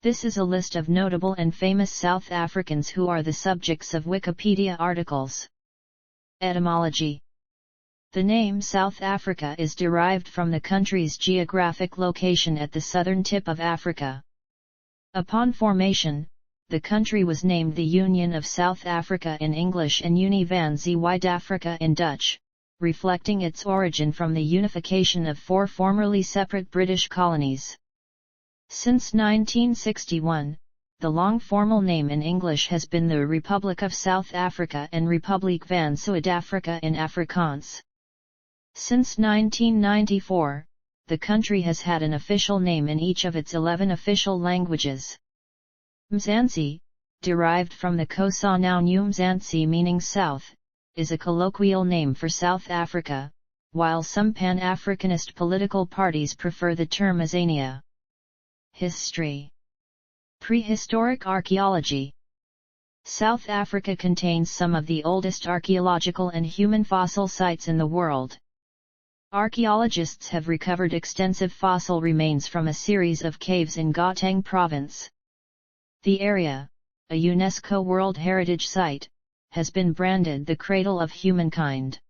This is a list of notable and famous South Africans who are the subjects of Wikipedia articles. Etymology. The name South Africa is derived from the country's geographic location at the southern tip of Africa. Upon formation, the country was named the Union of South Africa in English and Unie van Zuid-Afrika in Dutch, reflecting its origin from the unification of 4 formerly separate British colonies. Since 1961, the long formal name in English has been the Republic of South Africa and Republiek van Zuid-Afrika in Afrikaans. Since 1994, the country has had an official name in each of its 11 official languages. Mzansi, derived from the Xhosa noun Umzansi meaning south, is a colloquial name for South Africa, while some Pan-Africanist political parties prefer the term Azania. History. Prehistoric archaeology. South Africa contains some of the oldest archaeological and human fossil sites in the world. Archaeologists have recovered extensive fossil remains from a series of caves in Gauteng province. The area, a UNESCO World Heritage Site, has been branded the cradle of humankind.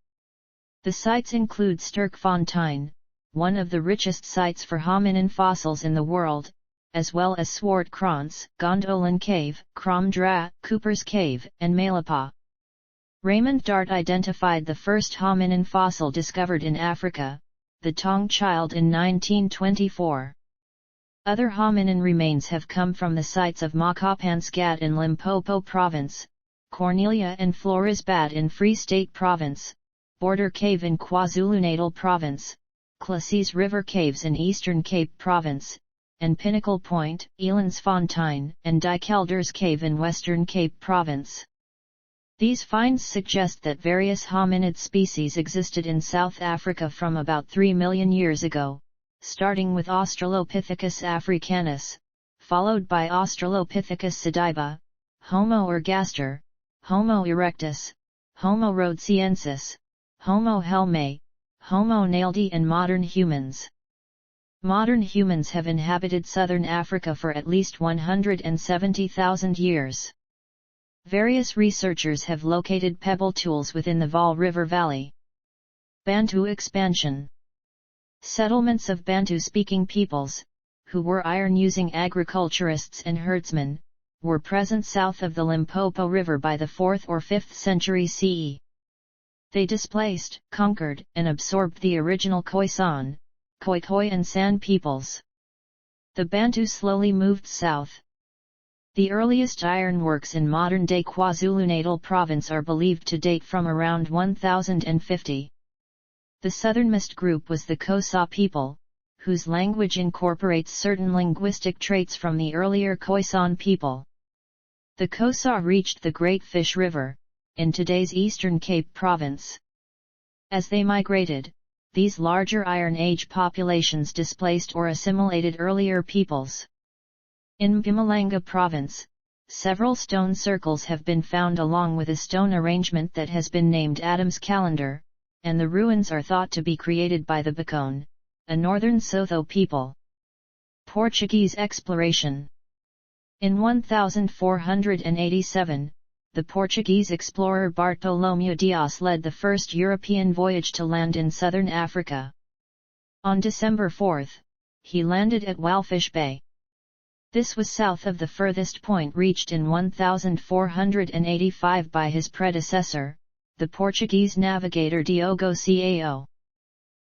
The sites include Sterkfontein, one of the richest sites for hominin fossils in the world, as well as Swartkrans, Gondolin Cave, Kromdra, Cooper's Cave, and Malapa. Raymond Dart identified the first hominin fossil discovered in Africa, the Tong child in 1924. Other hominin remains have come from the sites of Makapansgat in Limpopo Province, Cornelia and Florisbad in Free State Province, Border Cave in KwaZulu-Natal Province, Klassies River Caves in Eastern Cape Province, and Pinnacle Point, Elandsfontein, and Dikelders Cave in Western Cape Province. These finds suggest that various hominid species existed in South Africa from about 3 million years ago, starting with Australopithecus africanus, followed by Australopithecus sediba, Homo ergaster, Homo erectus, Homo rhodesiensis, Homo helmae, Homo naledi and modern humans. Modern humans have inhabited southern Africa for at least 170,000 years. Various researchers have located pebble tools within the Vaal River Valley. Bantu expansion. Settlements of Bantu-speaking peoples, who were iron-using agriculturists and herdsmen, were present south of the Limpopo River by the 4th or 5th century CE. They displaced, conquered, and absorbed the original Khoisan, Khoikhoi and San peoples. The Bantu slowly moved south. The earliest ironworks in modern-day KwaZulu-Natal province are believed to date from around 1050. The southernmost group was the Xhosa people, whose language incorporates certain linguistic traits from the earlier Khoisan people. The Xhosa reached the Great Fish River, in today's Eastern Cape Province. As they migrated, these larger Iron Age populations displaced or assimilated earlier peoples. In Mpumalanga Province, several stone circles have been found along with a stone arrangement that has been named Adam's Calendar, and the ruins are thought to be created by the Bacone, a northern Sotho people. Portuguese exploration. In 1487, the Portuguese explorer Bartolomeu Dias led the first European voyage to land in southern Africa. On December 4, he landed at Walfish Bay. This was south of the furthest point reached in 1485 by his predecessor, the Portuguese navigator Diogo Cao.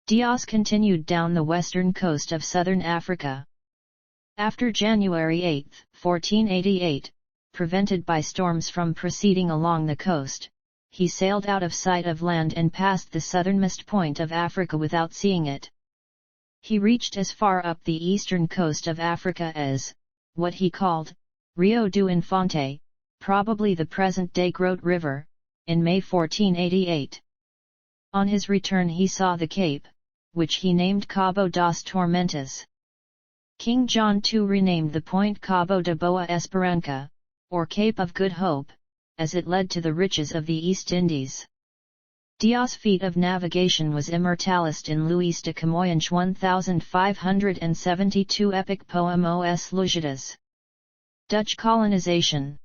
Dias continued down the western coast of southern Africa. After January 8, 1488, prevented by storms from proceeding along the coast, he sailed out of sight of land and passed the southernmost point of Africa without seeing it. He reached as far up the eastern coast of Africa as what he called Rio do Infante, probably the present-day Grote River, in May 1488. On his return he saw the Cape, which he named Cabo das Tormentas. King John II renamed the point Cabo de Boa Esperança, or Cape of Good Hope, as it led to the riches of the East Indies. Dias' feat of navigation was immortalized in Luís de Camões' 1572 epic poem Os Lusíadas. Dutch colonization.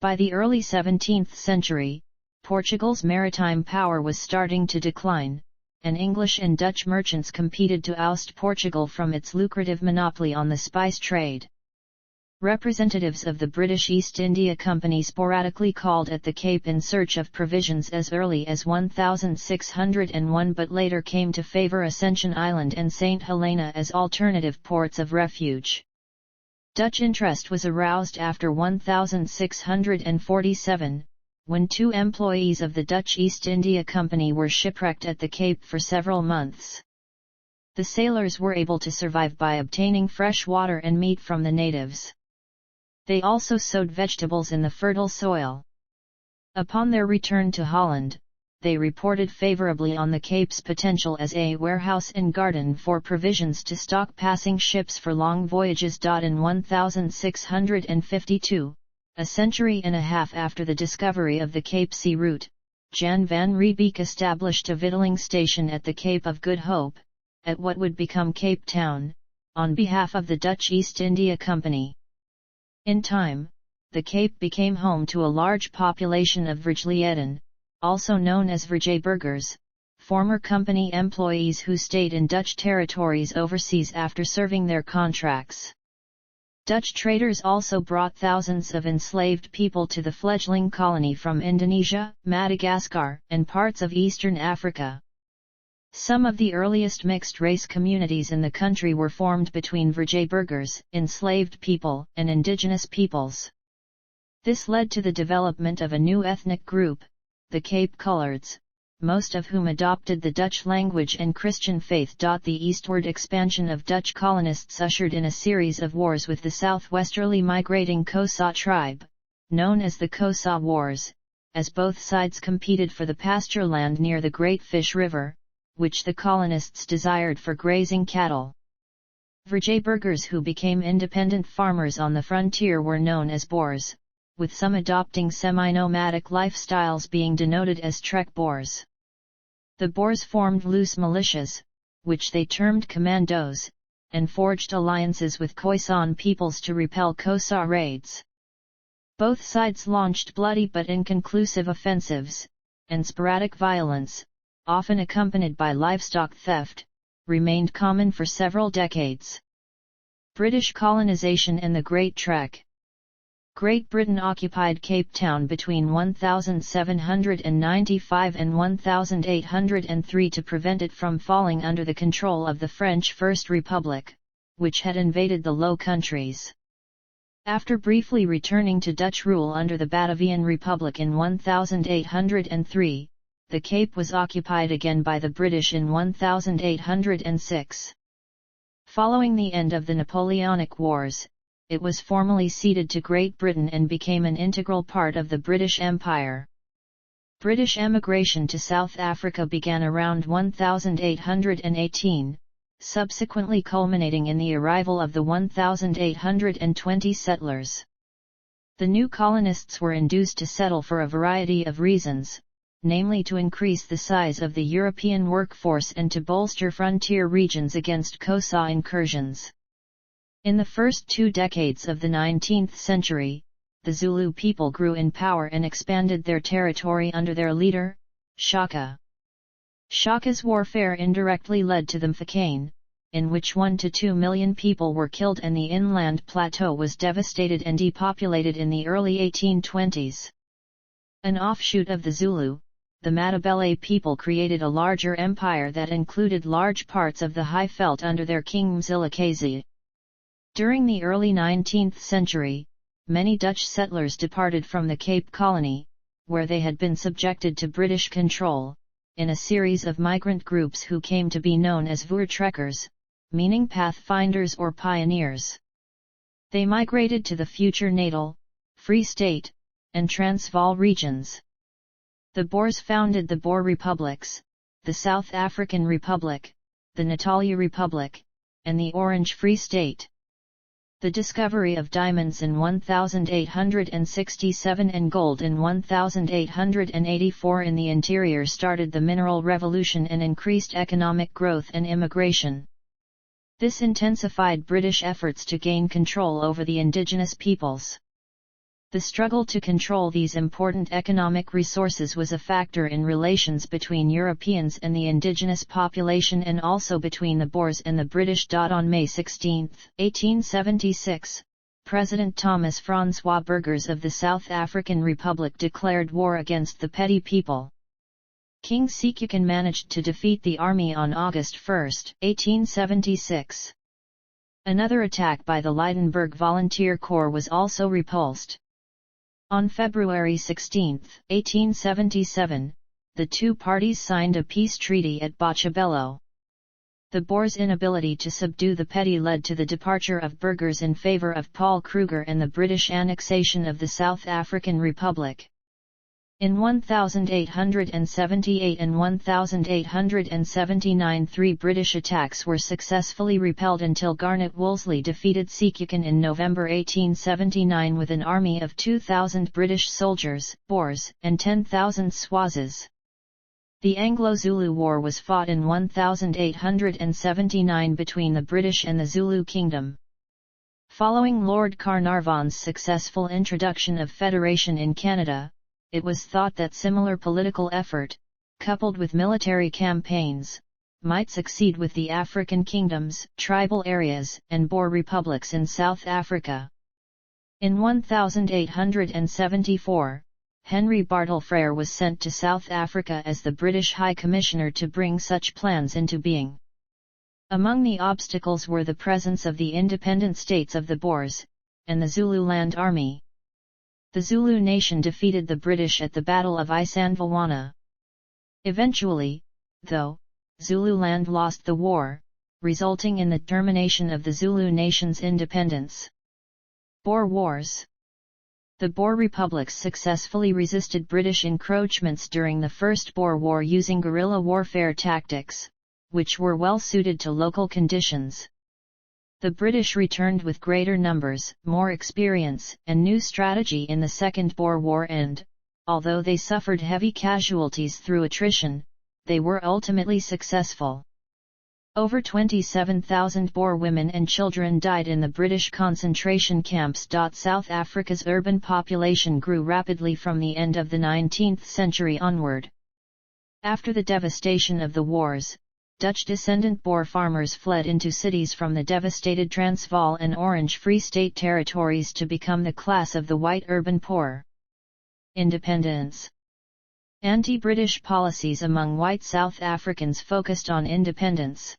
By the early 17th century, Portugal's maritime power was starting to decline, and English and Dutch merchants competed to oust Portugal from its lucrative monopoly on the spice trade. Representatives of the British East India Company sporadically called at the Cape in search of provisions as early as 1601, but later came to favour Ascension Island and St. Helena as alternative ports of refuge. Dutch interest was aroused after 1647, when 2 employees of the Dutch East India Company were shipwrecked at the Cape for several months. The sailors were able to survive by obtaining fresh water and meat from the natives. They also sowed vegetables in the fertile soil. Upon their return to Holland, they reported favorably on the Cape's potential as a warehouse and garden for provisions to stock passing ships for long voyages. In 1652, a century and a half after the discovery of the Cape Sea route, Jan van Riebeek established a victualling station at the Cape of Good Hope, at what would become Cape Town, on behalf of the Dutch East India Company. In time, the Cape became home to a large population of Vrijlieden, also known as Vrijburgers, former company employees who stayed in Dutch territories overseas after serving their contracts. Dutch traders also brought thousands of enslaved people to the fledgling colony from Indonesia, Madagascar, and parts of eastern Africa. Some of the earliest mixed-race communities in the country were formed between Vrijburgers, enslaved people, and indigenous peoples. This led to the development of a new ethnic group, the Cape Coloreds, most of whom adopted the Dutch language and Christian faith. The eastward expansion of Dutch colonists ushered in a series of wars with the southwesterly migrating Xhosa tribe, known as the Xhosa Wars, as both sides competed for the pasture land near the Great Fish River, which the colonists desired for grazing cattle. Vrijburgers who became independent farmers on the frontier were known as Boers, with some adopting semi-nomadic lifestyles being denoted as trek Boers. The Boers formed loose militias, which they termed commandos, and forged alliances with Khoisan peoples to repel Xhosa raids. Both sides launched bloody but inconclusive offensives, and sporadic violence, often accompanied by livestock theft, remained common for several decades. British colonization and the Great Trek. Great Britain occupied Cape Town between 1795 and 1803 to prevent it from falling under the control of the French First Republic, which had invaded the Low Countries. After briefly returning to Dutch rule under the Batavian Republic in 1803, the Cape was occupied again by the British in 1806. Following the end of the Napoleonic Wars, it was formally ceded to Great Britain and became an integral part of the British Empire. British emigration to South Africa began around 1818, subsequently culminating in the arrival of the 1820 settlers. The new colonists were induced to settle for a variety of reasons, namely to increase the size of the European workforce and to bolster frontier regions against Xhosa incursions. In the first 2 decades of the 19th century, the Zulu people grew in power and expanded their territory under their leader, Shaka. Shaka's warfare indirectly led to the Mfecane, in which 1 to 2 million people were killed and the inland plateau was devastated and depopulated in the early 1820s. An offshoot of the Zulu, the Matabele people created a larger empire that included large parts of the Highveld under their king Mzilikazi. During the early 19th century, many Dutch settlers departed from the Cape Colony, where they had been subjected to British control, in a series of migrant groups who came to be known as Voortrekkers, meaning pathfinders or pioneers. They migrated to the future Natal, Free State, and Transvaal regions. The Boers founded the Boer Republics, the South African Republic, the Natalia Republic, and the Orange Free State. The discovery of diamonds in 1867 and gold in 1884 in the interior started the mineral revolution and increased economic growth and immigration. This intensified British efforts to gain control over the indigenous peoples. The struggle to control these important economic resources was a factor in relations between Europeans and the indigenous population, and also between the Boers and the British. On May 16, 1876, President Thomas Francois Burgers of the South African Republic declared war against the petty people. King Sekhukhune managed to defeat the army on August 1, 1876. Another attack by the Lydenburg Volunteer Corps was also repulsed. On February 16, 1877, the two parties signed a peace treaty at Botshabelo. The Boers' inability to subdue the petty led to the departure of Burgers in favor of Paul Kruger and the British annexation of the South African Republic. In 1878 and 1879 3 British attacks were successfully repelled until Garnet Wolseley defeated Sekhukhune in November 1879 with an army of 2,000 British soldiers, Boers, and 10,000 Swazis. The Anglo-Zulu War was fought in 1879 between the British and the Zulu Kingdom. Following Lord Carnarvon's successful introduction of federation in Canada, it was thought that similar political effort, coupled with military campaigns, might succeed with the African kingdoms, tribal areas, and Boer republics in South Africa. In 1874, Henry Bartle Frere was sent to South Africa as the British High Commissioner to bring such plans into being. Among the obstacles were the presence of the independent states of the Boers, and the Zululand Army. The Zulu nation defeated the British at the Battle of Isandlwana. Eventually, though, Zululand lost the war, resulting in the termination of the Zulu nation's independence. Boer Wars. The Boer republics successfully resisted British encroachments during the First Boer War using guerrilla warfare tactics, which were well suited to local conditions. The British returned with greater numbers, more experience, and new strategy in the Second Boer War and, although they suffered heavy casualties through attrition, they were ultimately successful. Over 27,000 Boer women and children died in the British concentration camps. South Africa's urban population grew rapidly from the end of the 19th century onward. After the devastation of the wars, Dutch-descendant Boer farmers fled into cities from the devastated Transvaal and Orange Free State territories to become the class of the white urban poor. Independence. Anti-British policies among white South Africans focused on independence.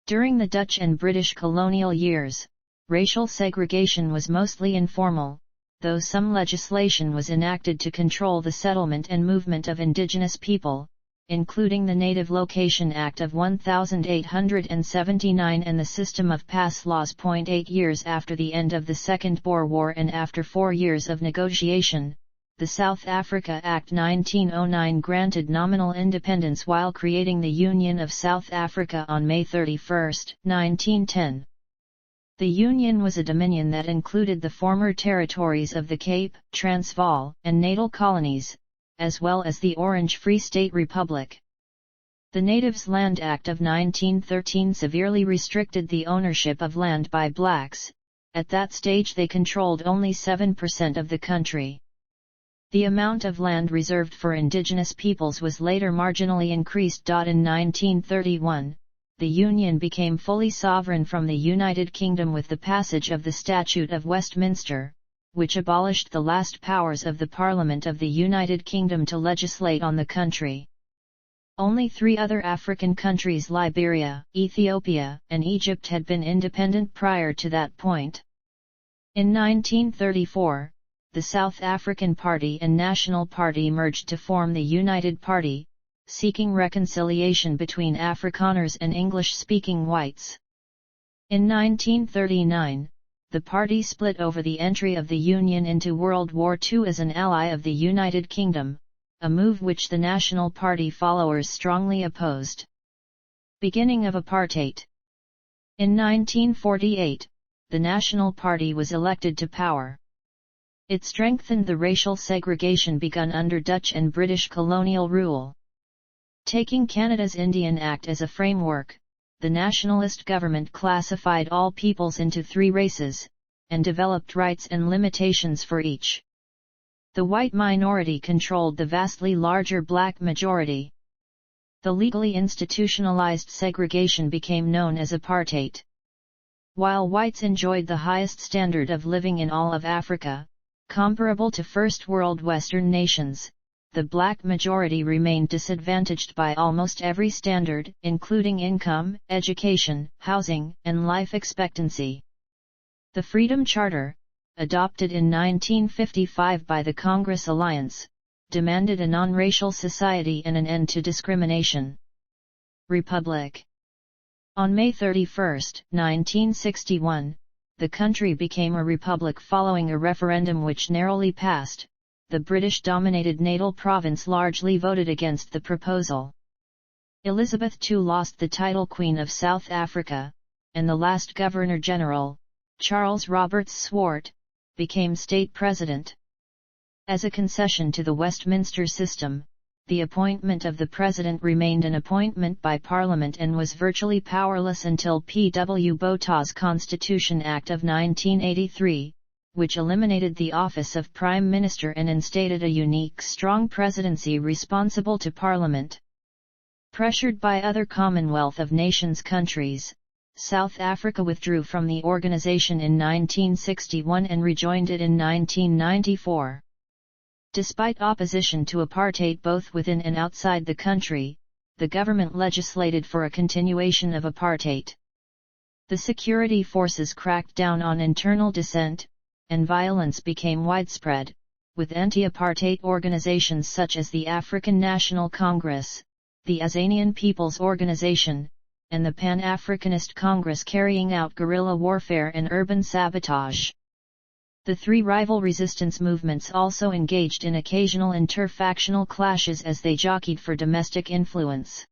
During the Dutch and British colonial years, racial segregation was mostly informal, though some legislation was enacted to control the settlement and movement of indigenous people, including the Native Location Act of 1879 and the system of pass laws. 8 years after the end of the Second Boer War and after 4 years of negotiation, the South Africa Act 1909 granted nominal independence while creating the Union of South Africa on May 31, 1910. The Union was a dominion that included the former territories of the Cape, Transvaal, and Natal colonies, as well as the Orange Free State Republic. The Natives Land Act of 1913 severely restricted the ownership of land by blacks. At that stage they controlled only 7% of the country. The amount of land reserved for indigenous peoples was later marginally increased. In 1931, the Union became fully sovereign from the United Kingdom with the passage of the Statute of Westminster, which abolished the last powers of the Parliament of the United Kingdom to legislate on the country. Only 3 other African countries, Liberia, Ethiopia, and Egypt, had been independent prior to that point. In 1934, the South African Party and National Party merged to form the United Party, seeking reconciliation between Afrikaners and English-speaking whites. In 1939, the party split over the entry of the Union into World War II as an ally of the United Kingdom, a move which the National Party followers strongly opposed. Beginning of apartheid. In 1948, the National Party was elected to power. It strengthened the racial segregation begun under Dutch and British colonial rule. Taking Canada's Indian Act as a framework, the nationalist government classified all peoples into 3 races, and developed rights and limitations for each. The white minority controlled the vastly larger black majority. The legally institutionalized segregation became known as apartheid. While whites enjoyed the highest standard of living in all of Africa, comparable to First World Western nations, the black majority remained disadvantaged by almost every standard, including income, education, housing, and life expectancy. The Freedom Charter, adopted in 1955 by the Congress Alliance, demanded a non-racial society and an end to discrimination. Republic. On May 31, 1961, the country became a republic following a referendum which narrowly passed. The British-dominated Natal province largely voted against the proposal. Elizabeth II lost the title Queen of South Africa, and the last Governor-General, Charles Roberts Swart, became state president. As a concession to the Westminster system, the appointment of the president remained an appointment by Parliament and was virtually powerless until P. W. Botha's Constitution Act of 1983, which eliminated the office of Prime Minister and instated a unique strong presidency responsible to Parliament. Pressured by other Commonwealth of Nations countries, South Africa withdrew from the organization in 1961 and rejoined it in 1994. Despite opposition to apartheid both within and outside the country, the government legislated for a continuation of apartheid. The security forces cracked down on internal dissent, and violence became widespread, with anti-apartheid organizations such as the African National Congress, the Azanian People's Organization, and the Pan-Africanist Congress carrying out guerrilla warfare and urban sabotage. The 3 rival resistance movements also engaged in occasional inter-factional clashes as they jockeyed for domestic influence.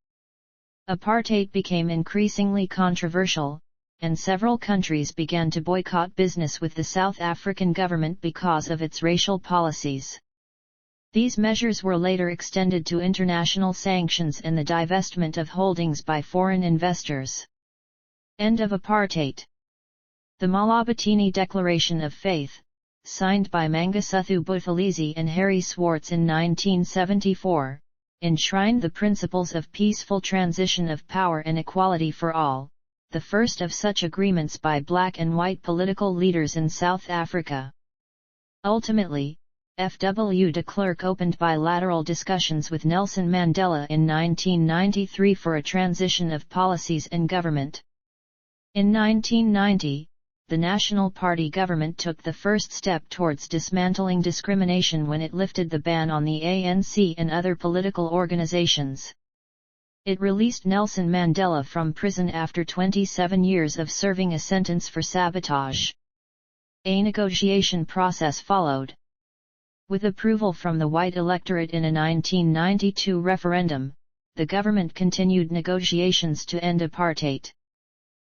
Apartheid became increasingly controversial, and several countries began to boycott business with the South African government because of its racial policies. These measures were later extended to international sanctions and the divestment of holdings by foreign investors. End of apartheid. The Malabatini Declaration of Faith, signed by Mangosuthu Buthelezi and Harry Swartz in 1974, enshrined the principles of peaceful transition of power and equality for all, the first of such agreements by black and white political leaders in South Africa. Ultimately, F.W. de Klerk opened bilateral discussions with Nelson Mandela in 1993 for a transition of policies and government. In 1990, the National Party government took the first step towards dismantling discrimination when it lifted the ban on the ANC and other political organizations. It released Nelson Mandela from prison after 27 years of serving a sentence for sabotage. A negotiation process followed. With approval from the white electorate in a 1992 referendum, the government continued negotiations to end apartheid.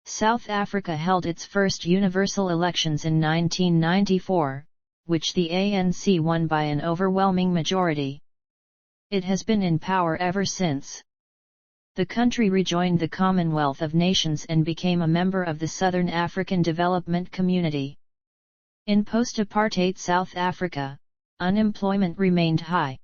South Africa held its first universal elections in 1994, which the ANC won by an overwhelming majority. It has been in power ever since. The country rejoined the Commonwealth of Nations and became a member of the Southern African Development Community. In post-apartheid South Africa, unemployment remained high.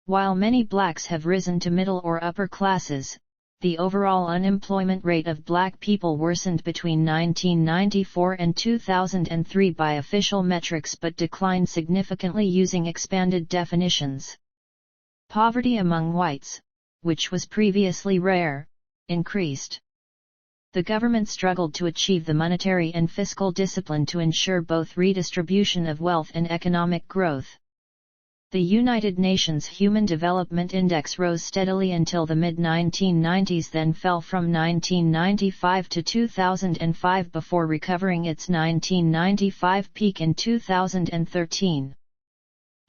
While many blacks have risen to middle or upper classes, the overall unemployment rate of black people worsened between 1994 and 2003 by official metrics but declined significantly using expanded definitions. Poverty among whites, which was previously rare, increased. The government struggled to achieve the monetary and fiscal discipline to ensure both redistribution of wealth and economic growth. The United Nations Human Development Index rose steadily until the mid-1990s, then fell from 1995 to 2005 before recovering its 1995 peak in 2013.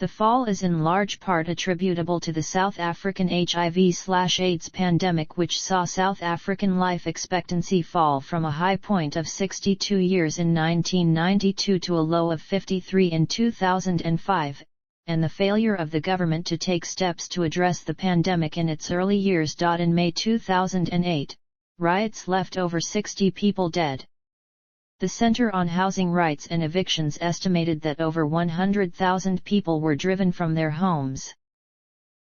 The fall is in large part attributable to the South African HIV/AIDS pandemic, which saw South African life expectancy fall from a high point of 62 years in 1992 to a low of 53 in 2005, and the failure of the government to take steps to address the pandemic in its early years. In May 2008, riots left over 60 people dead. The Center on Housing Rights and Evictions estimated that over 100,000 people were driven from their homes.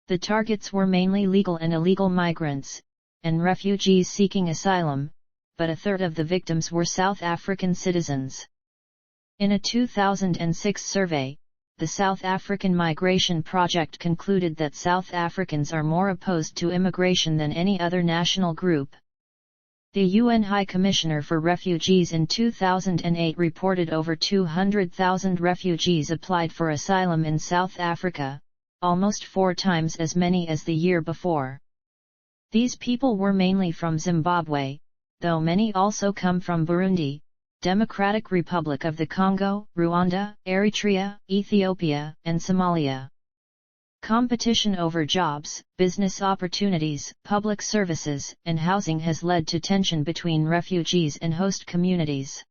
The targets were mainly legal and illegal migrants, and refugees seeking asylum, but a third of the victims were South African citizens. In a 2006 survey, the South African Migration Project concluded that South Africans are more opposed to immigration than any other national group. The UN High Commissioner for Refugees in 2008 reported over 200,000 refugees applied for asylum in South Africa, almost 4 times as many as the year before. These people were mainly from Zimbabwe, though many also come from Burundi, Democratic Republic of the Congo, Rwanda, Eritrea, Ethiopia, and Somalia. Competition over jobs, business opportunities, public services, and housing has led to tension between refugees and host communities.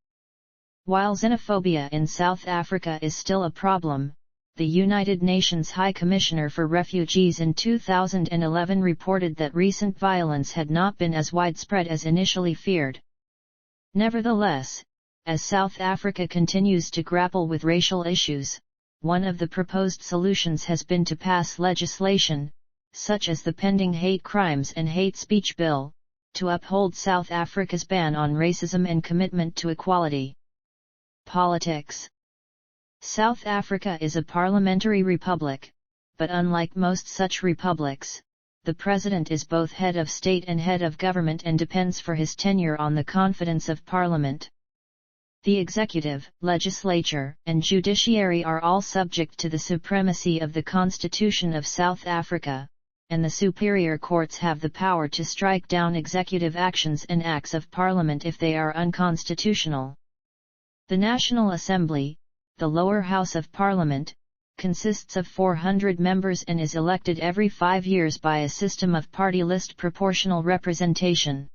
While xenophobia in South Africa is still a problem, the United Nations High Commissioner for Refugees in 2011 reported that recent violence had not been as widespread as initially feared. Nevertheless, as South Africa continues to grapple with racial issues, one of the proposed solutions has been to pass legislation, such as the pending Hate Crimes and Hate Speech Bill, to uphold South Africa's ban on racism and commitment to equality. Politics. South Africa is a parliamentary republic, but unlike most such republics, the president is both head of state and head of government and depends for his tenure on the confidence of parliament. The executive, legislature, and judiciary are all subject to the supremacy of the Constitution of South Africa, and the superior courts have the power to strike down executive actions and acts of parliament if they are unconstitutional. The National Assembly, the lower house of parliament, consists of 400 members and is elected every 5 years by a system of party list proportional representation.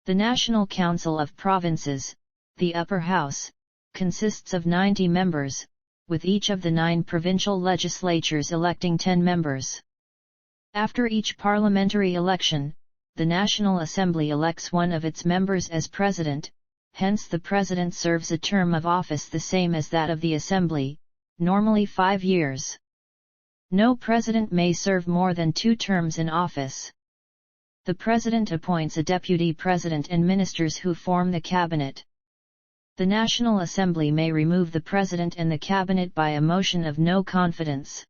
The National Council of Provinces, the upper house, consists of 90 members, with each of the 9 provincial legislatures electing 10 members. After each parliamentary election, the National Assembly elects one of its members as president, hence the president serves a term of office the same as that of the Assembly, normally 5 years. No president may serve more than 2 terms in office. The president appoints a deputy president and ministers who form the cabinet. The National Assembly may remove the President and the Cabinet by a motion of no confidence.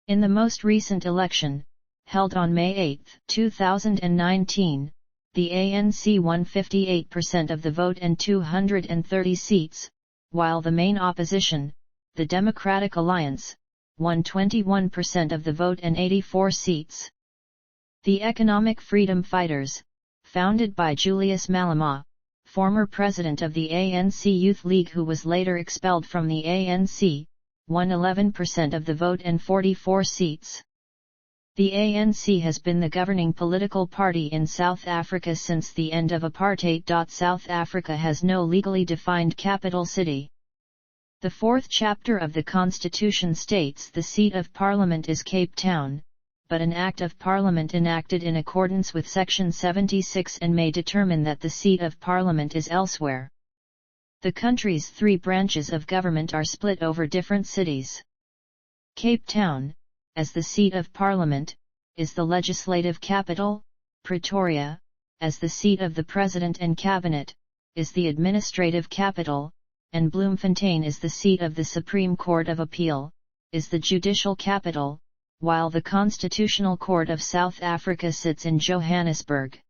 In the most recent election, held on May 8, 2019, the ANC won 58% of the vote and 230 seats, while the main opposition, the Democratic Alliance, won 21% of the vote and 84 seats. The Economic Freedom Fighters, founded by Julius Malema, former president of the ANC Youth League who was later expelled from the ANC, won 11% of the vote and 44 seats. The ANC has been the governing political party in South Africa since the end of apartheid. South Africa has no legally defined capital city. The 4th chapter of the Constitution states the seat of Parliament is Cape Town, but an Act of Parliament enacted in accordance with Section 76 and may determine that the seat of Parliament is elsewhere. The country's 3 branches of government are split over different cities. Cape Town, as the seat of Parliament, is the legislative capital. Pretoria, as the seat of the President and Cabinet, is the administrative capital, and Bloemfontein is the seat of the Supreme Court of Appeal, is the judicial capital, while the Constitutional Court of South Africa sits in Johannesburg.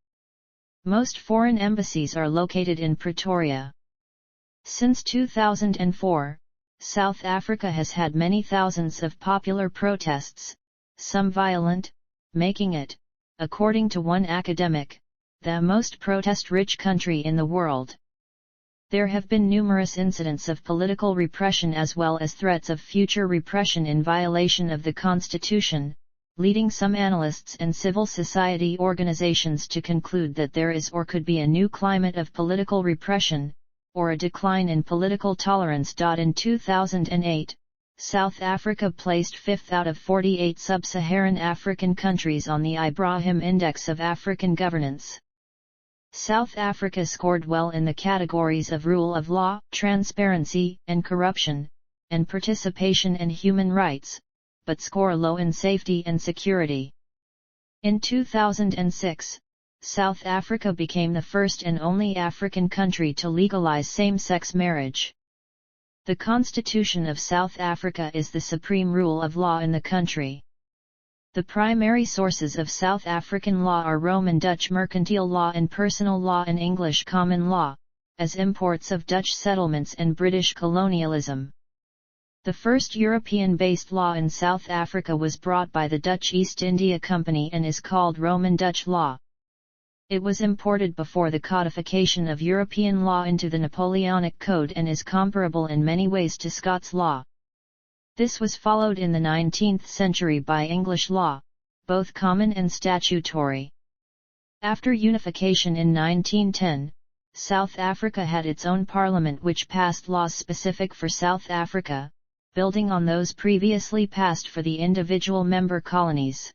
Most foreign embassies are located in Pretoria. Since 2004, South Africa has had many thousands of popular protests, some violent, making it, according to one academic, the most protest-rich country in the world. There have been numerous incidents of political repression as well as threats of future repression in violation of the Constitution, leading some analysts and civil society organizations to conclude that there is or could be a new climate of political repression, or a decline in political tolerance. In 2008, South Africa placed 5th out of 48 sub-Saharan African countries on the Ibrahim Index of African Governance. South Africa scored well in the categories of rule of law, transparency and corruption, and participation and human rights, but score low in safety and security. In 2006, South Africa became the first and only African country to legalize same-sex marriage. The Constitution of South Africa is the supreme rule of law in the country. The primary sources of South African law are Roman Dutch mercantile law and personal law and English common law, as imports of Dutch settlements and British colonialism. The first European-based law in South Africa was brought by the Dutch East India Company and is called Roman Dutch law. It was imported before the codification of European law into the Napoleonic Code and is comparable in many ways to Scots law. This was followed in the 19th century by English law, both common and statutory. After unification in 1910, South Africa had its own parliament which passed laws specific for South Africa, building on those previously passed for the individual member colonies.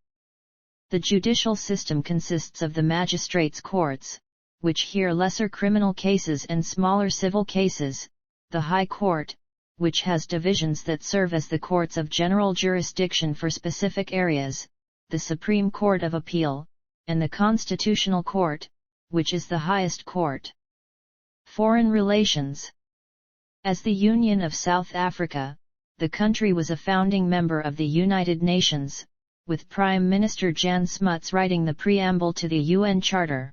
The judicial system consists of the magistrates' courts, which hear lesser criminal cases and smaller civil cases, the High Court, which has divisions that serve as the courts of general jurisdiction for specific areas, the Supreme Court of Appeal, and the Constitutional Court, which is the highest court. Foreign relations. As the Union of South Africa, the country was a founding member of the United Nations, with Prime Minister Jan Smuts writing the preamble to the UN Charter.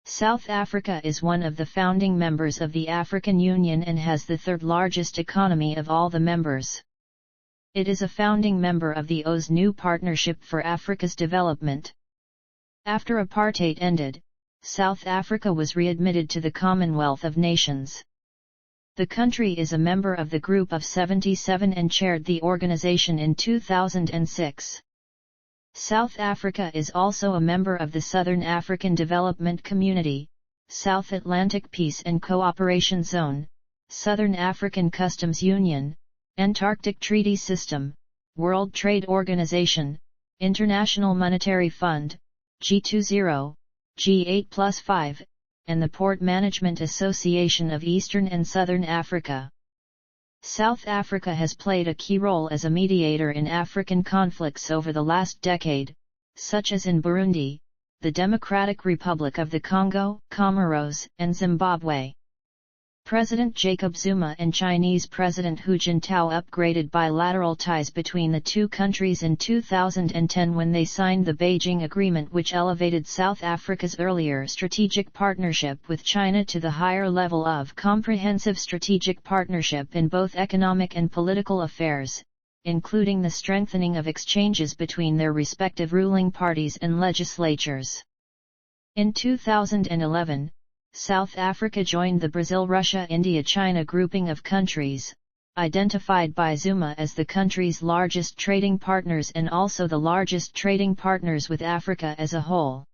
South Africa is one of the founding members of the African Union and has the third largest economy of all the members. It is a founding member of the OAS New Partnership for Africa's Development. After apartheid ended, South Africa was readmitted to the Commonwealth of Nations. The country is a member of the Group of 77 and chaired the organization in 2006. South Africa is also a member of the Southern African Development Community, South Atlantic Peace and Cooperation Zone, Southern African Customs Union, Antarctic Treaty System, World Trade Organization, International Monetary Fund, G20, G8+5, and the Port Management Association of Eastern and Southern Africa. South Africa has played a key role as a mediator in African conflicts over the last decade, such as in Burundi, the Democratic Republic of the Congo, Comoros, and Zimbabwe. President Jacob Zuma and Chinese President Hu Jintao upgraded bilateral ties between the two countries in 2010 when they signed the Beijing Agreement, which elevated South Africa's earlier strategic partnership with China to the higher level of comprehensive strategic partnership in both economic and political affairs, including the strengthening of exchanges between their respective ruling parties and legislatures. In 2011, South Africa joined the Brazil-Russia-India-China grouping of countries, identified by Zuma as the country's largest trading partners and also the largest trading partners with Africa as a whole.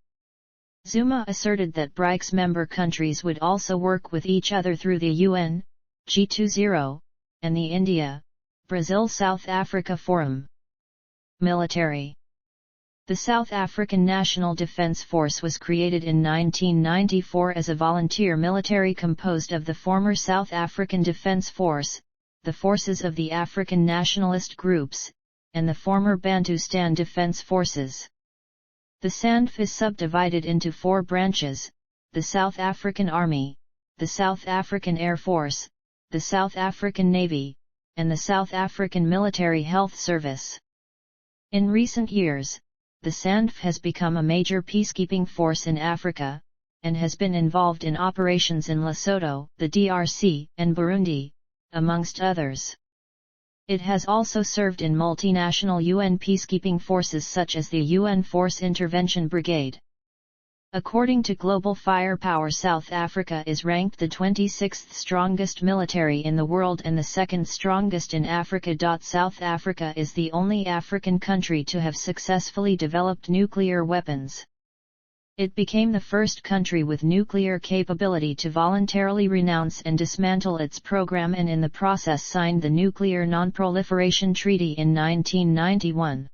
Zuma asserted that BRICS member countries would also work with each other through the UN, G20, and the India-Brazil-South Africa Forum. Military. The South African National Defence Force was created in 1994 as a volunteer military composed of the former South African Defence Force, the forces of the African nationalist groups, and the former Bantustan Defence Forces. The SANDF is subdivided into 4 branches: the South African Army, the South African Air Force, the South African Navy, and the South African Military Health Service. In recent years, the SANDF has become a major peacekeeping force in Africa, and has been involved in operations in Lesotho, the DRC, and Burundi, amongst others. It has also served in multinational UN peacekeeping forces such as the UN Force Intervention Brigade. According to Global Firepower, South Africa is ranked the 26th strongest military in the world and the 2nd strongest in Africa. South Africa is the only African country to have successfully developed nuclear weapons. It became the first country with nuclear capability to voluntarily renounce and dismantle its program, and in the process signed the Nuclear Non-Proliferation Treaty in 1991.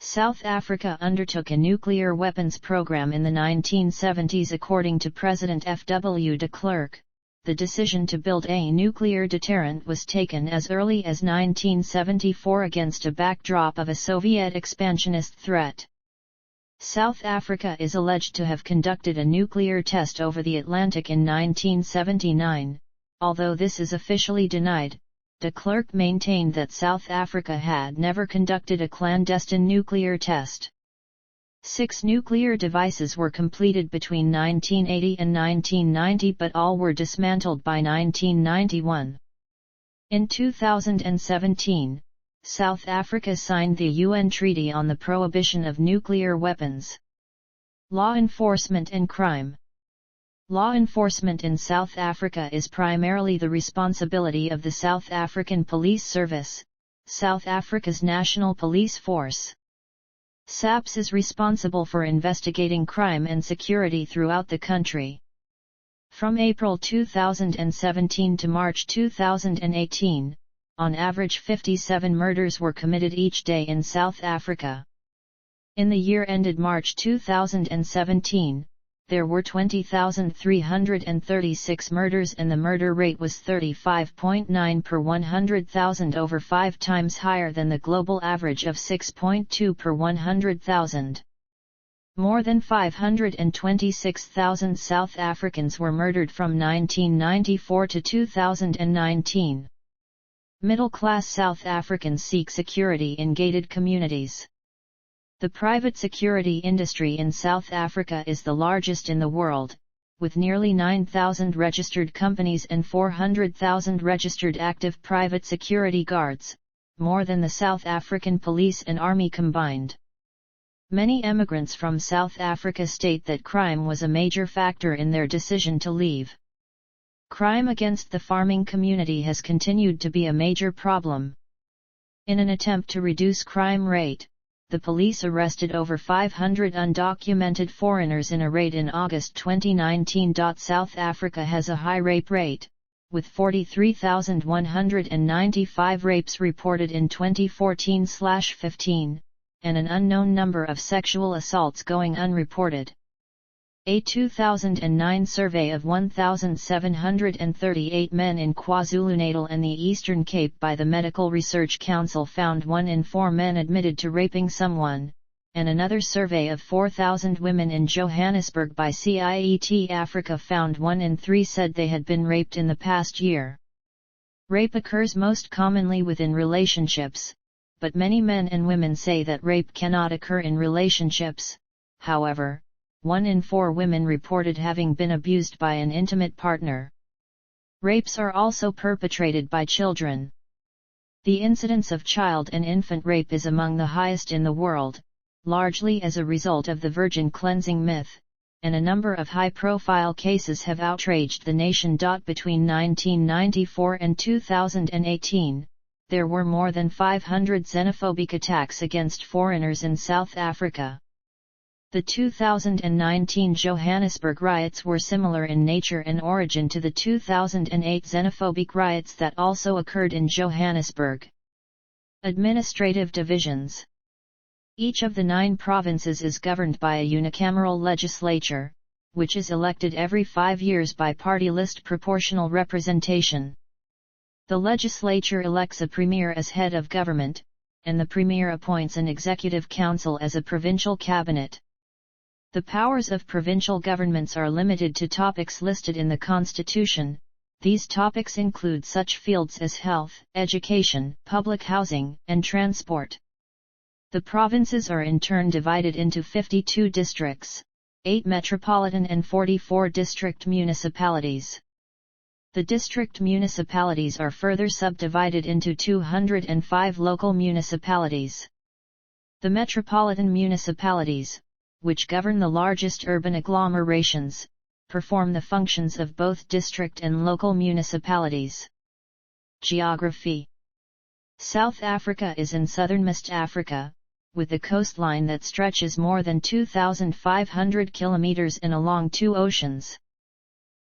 South Africa undertook a nuclear weapons program in the 1970s. According to President F.W. de Klerk, the decision to build a nuclear deterrent was taken as early as 1974 against a backdrop of a Soviet expansionist threat. South Africa is alleged to have conducted a nuclear test over the Atlantic in 1979, although this is officially denied. De Klerk maintained that South Africa had never conducted a clandestine nuclear test. 6 nuclear devices were completed between 1980 and 1990, but all were dismantled by 1991. In 2017, South Africa signed the UN Treaty on the Prohibition of Nuclear Weapons. Law enforcement and crime. Law enforcement in South Africa is primarily the responsibility of the South African Police Service, South Africa's national police force. SAPS is responsible for investigating crime and security throughout the country. From April 2017 to March 2018, on average 57 murders were committed each day in South Africa. In the year ended March 2017, there were 20,336 murders and the murder rate was 35.9 per 100,000, over 5 times higher than the global average of 6.2 per 100,000. More than 526,000 South Africans were murdered from 1994 to 2019. Middle-class South Africans seek security in gated communities. The private security industry in South Africa is the largest in the world, with nearly 9,000 registered companies and 400,000 registered active private security guards, more than the South African police and army combined. Many immigrants from South Africa state that crime was a major factor in their decision to leave. Crime against the farming community has continued to be a major problem. In an attempt to reduce crime rate, the police arrested over 500 undocumented foreigners in a raid in August 2019. South Africa has a high rape rate, with 43,195 rapes reported in 2014/15, and an unknown number of sexual assaults going unreported. A 2009 survey of 1,738 men in KwaZulu-Natal and the Eastern Cape by the Medical Research Council found 1 in 4 men admitted to raping someone, and another survey of 4,000 women in Johannesburg by CIET Africa found 1 in 3 said they had been raped in the past year. Rape occurs most commonly within relationships, but many men and women say that rape cannot occur in relationships. However, 1 in 4 women reported having been abused by an intimate partner. Rapes are also perpetrated by children. The incidence of child and infant rape is among the highest in the world, largely as a result of the virgin cleansing myth, and a number of high-profile cases have outraged the nation. Between 1994 and 2018, there were more than 500 xenophobic attacks against foreigners in South Africa. The 2019 Johannesburg riots were similar in nature and origin to the 2008 xenophobic riots that also occurred in Johannesburg. Administrative divisions. Each of the 9 provinces is governed by a unicameral legislature, which is elected every 5 years by party list proportional representation. The legislature elects a premier as head of government, and the premier appoints an executive council as a provincial cabinet. The powers of provincial governments are limited to topics listed in the Constitution. These topics include such fields as health, education, public housing, and transport. The provinces are in turn divided into 52 districts, 8 metropolitan and 44 district municipalities. The district municipalities are further subdivided into 205 local municipalities. The metropolitan municipalities, which govern the largest urban agglomerations, perform the functions of both district and local municipalities. Geography. South Africa is in southernmost Africa, with a coastline that stretches more than 2,500 kilometers and along 2 oceans.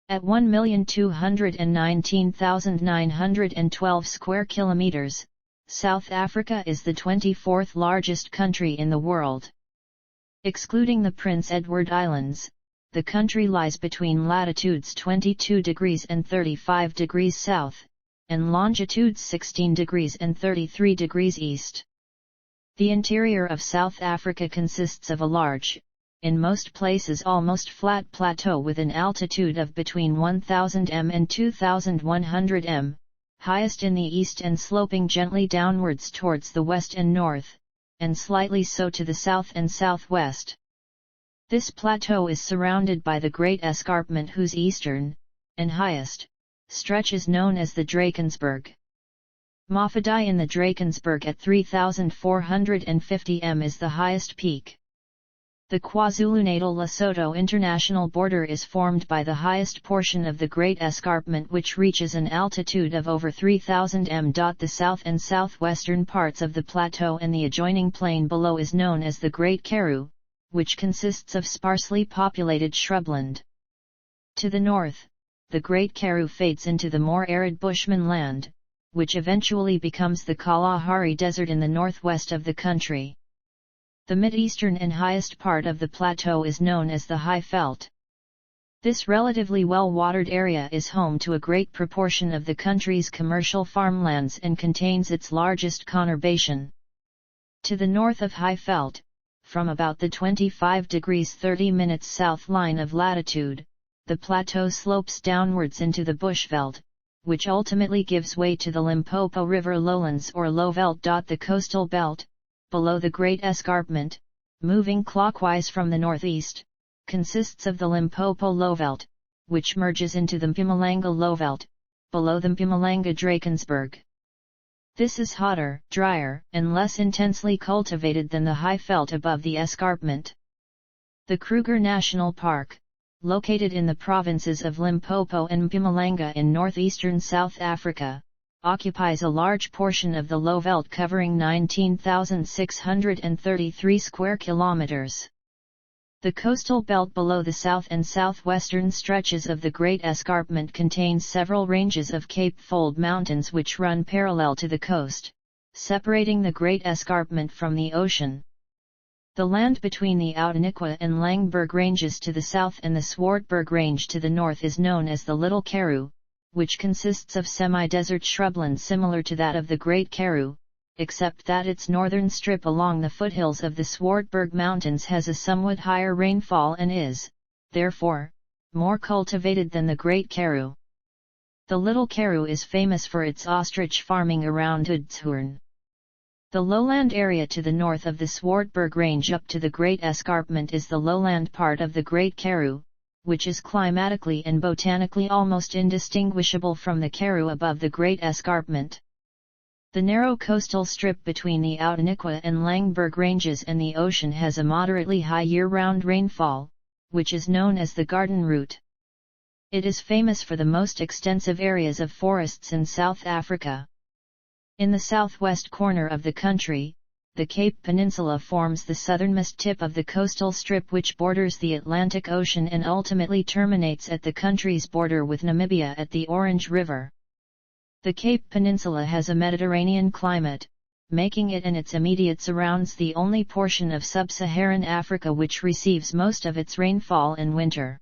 At 1,219,912 square kilometers, South Africa is the 24th largest country in the world. Excluding the Prince Edward Islands, the country lies between latitudes 22 degrees and 35 degrees south, and longitudes 16 degrees and 33 degrees east. The interior of South Africa consists of a large, in most places almost flat plateau with an altitude of between 1000 m and 2100 m, highest in the east and sloping gently downwards towards the west and north, and slightly so to the south and southwest. This plateau is surrounded by the Great Escarpment whose eastern, and highest, stretch is known as the Drakensberg. Mafadai in the Drakensberg at 3,450 m is the highest peak. The KwaZulu-Natal-Lesotho international border is formed by the highest portion of the Great Escarpment, which reaches an altitude of over 3,000 m. The south and southwestern parts of the plateau and the adjoining plain below is known as the Great Karoo, which consists of sparsely populated shrubland. To the north, the Great Karoo fades into the more arid bushman land, which eventually becomes the Kalahari Desert in the northwest of the country. The mid-eastern and highest part of the plateau is known as the High Veld. This relatively well-watered area is home to a great proportion of the country's commercial farmlands and contains its largest conurbation. To the north of High Veld, from about the 25 degrees 30 minutes south line of latitude, the plateau slopes downwards into the Bushveld, which ultimately gives way to the Limpopo River lowlands or Lowveld. The coastal belt, below the Great Escarpment, moving clockwise from the northeast, consists of the Limpopo Lowveld, which merges into the Mpumalanga Lowveld, below the Mpumalanga Drakensberg. This is hotter, drier, and less intensely cultivated than the High Veld above the escarpment. The Kruger National Park, located in the provinces of Limpopo and Mpumalanga in northeastern South Africa, occupies a large portion of the Lowveld covering 19,633 square kilometers. The coastal belt below the south and southwestern stretches of the Great Escarpment contains several ranges of Cape Fold Mountains which run parallel to the coast, separating the Great Escarpment from the ocean. The land between the Outeniqua and Langberg ranges to the south and the Swartberg range to the north is known as the Little Karoo, which consists of semi-desert shrubland similar to that of the Great Karoo, except that its northern strip along the foothills of the Swartberg Mountains has a somewhat higher rainfall and is, therefore, more cultivated than the Great Karoo. The Little Karoo is famous for its ostrich farming around Oudtshoorn. The lowland area to the north of the Swartberg Range up to the Great Escarpment is the lowland part of the Great Karoo, which is climatically and botanically almost indistinguishable from the Karoo above the Great Escarpment. The narrow coastal strip between the Outeniqua and Langberg ranges and the ocean has a moderately high year-round rainfall, which is known as the Garden Route. It is famous for the most extensive areas of forests in South Africa. In the southwest corner of the country, the Cape Peninsula forms the southernmost tip of the coastal strip which borders the Atlantic Ocean and ultimately terminates at the country's border with Namibia at the Orange River. The Cape Peninsula has a Mediterranean climate, making it and its immediate surrounds the only portion of sub-Saharan Africa which receives most of its rainfall in winter.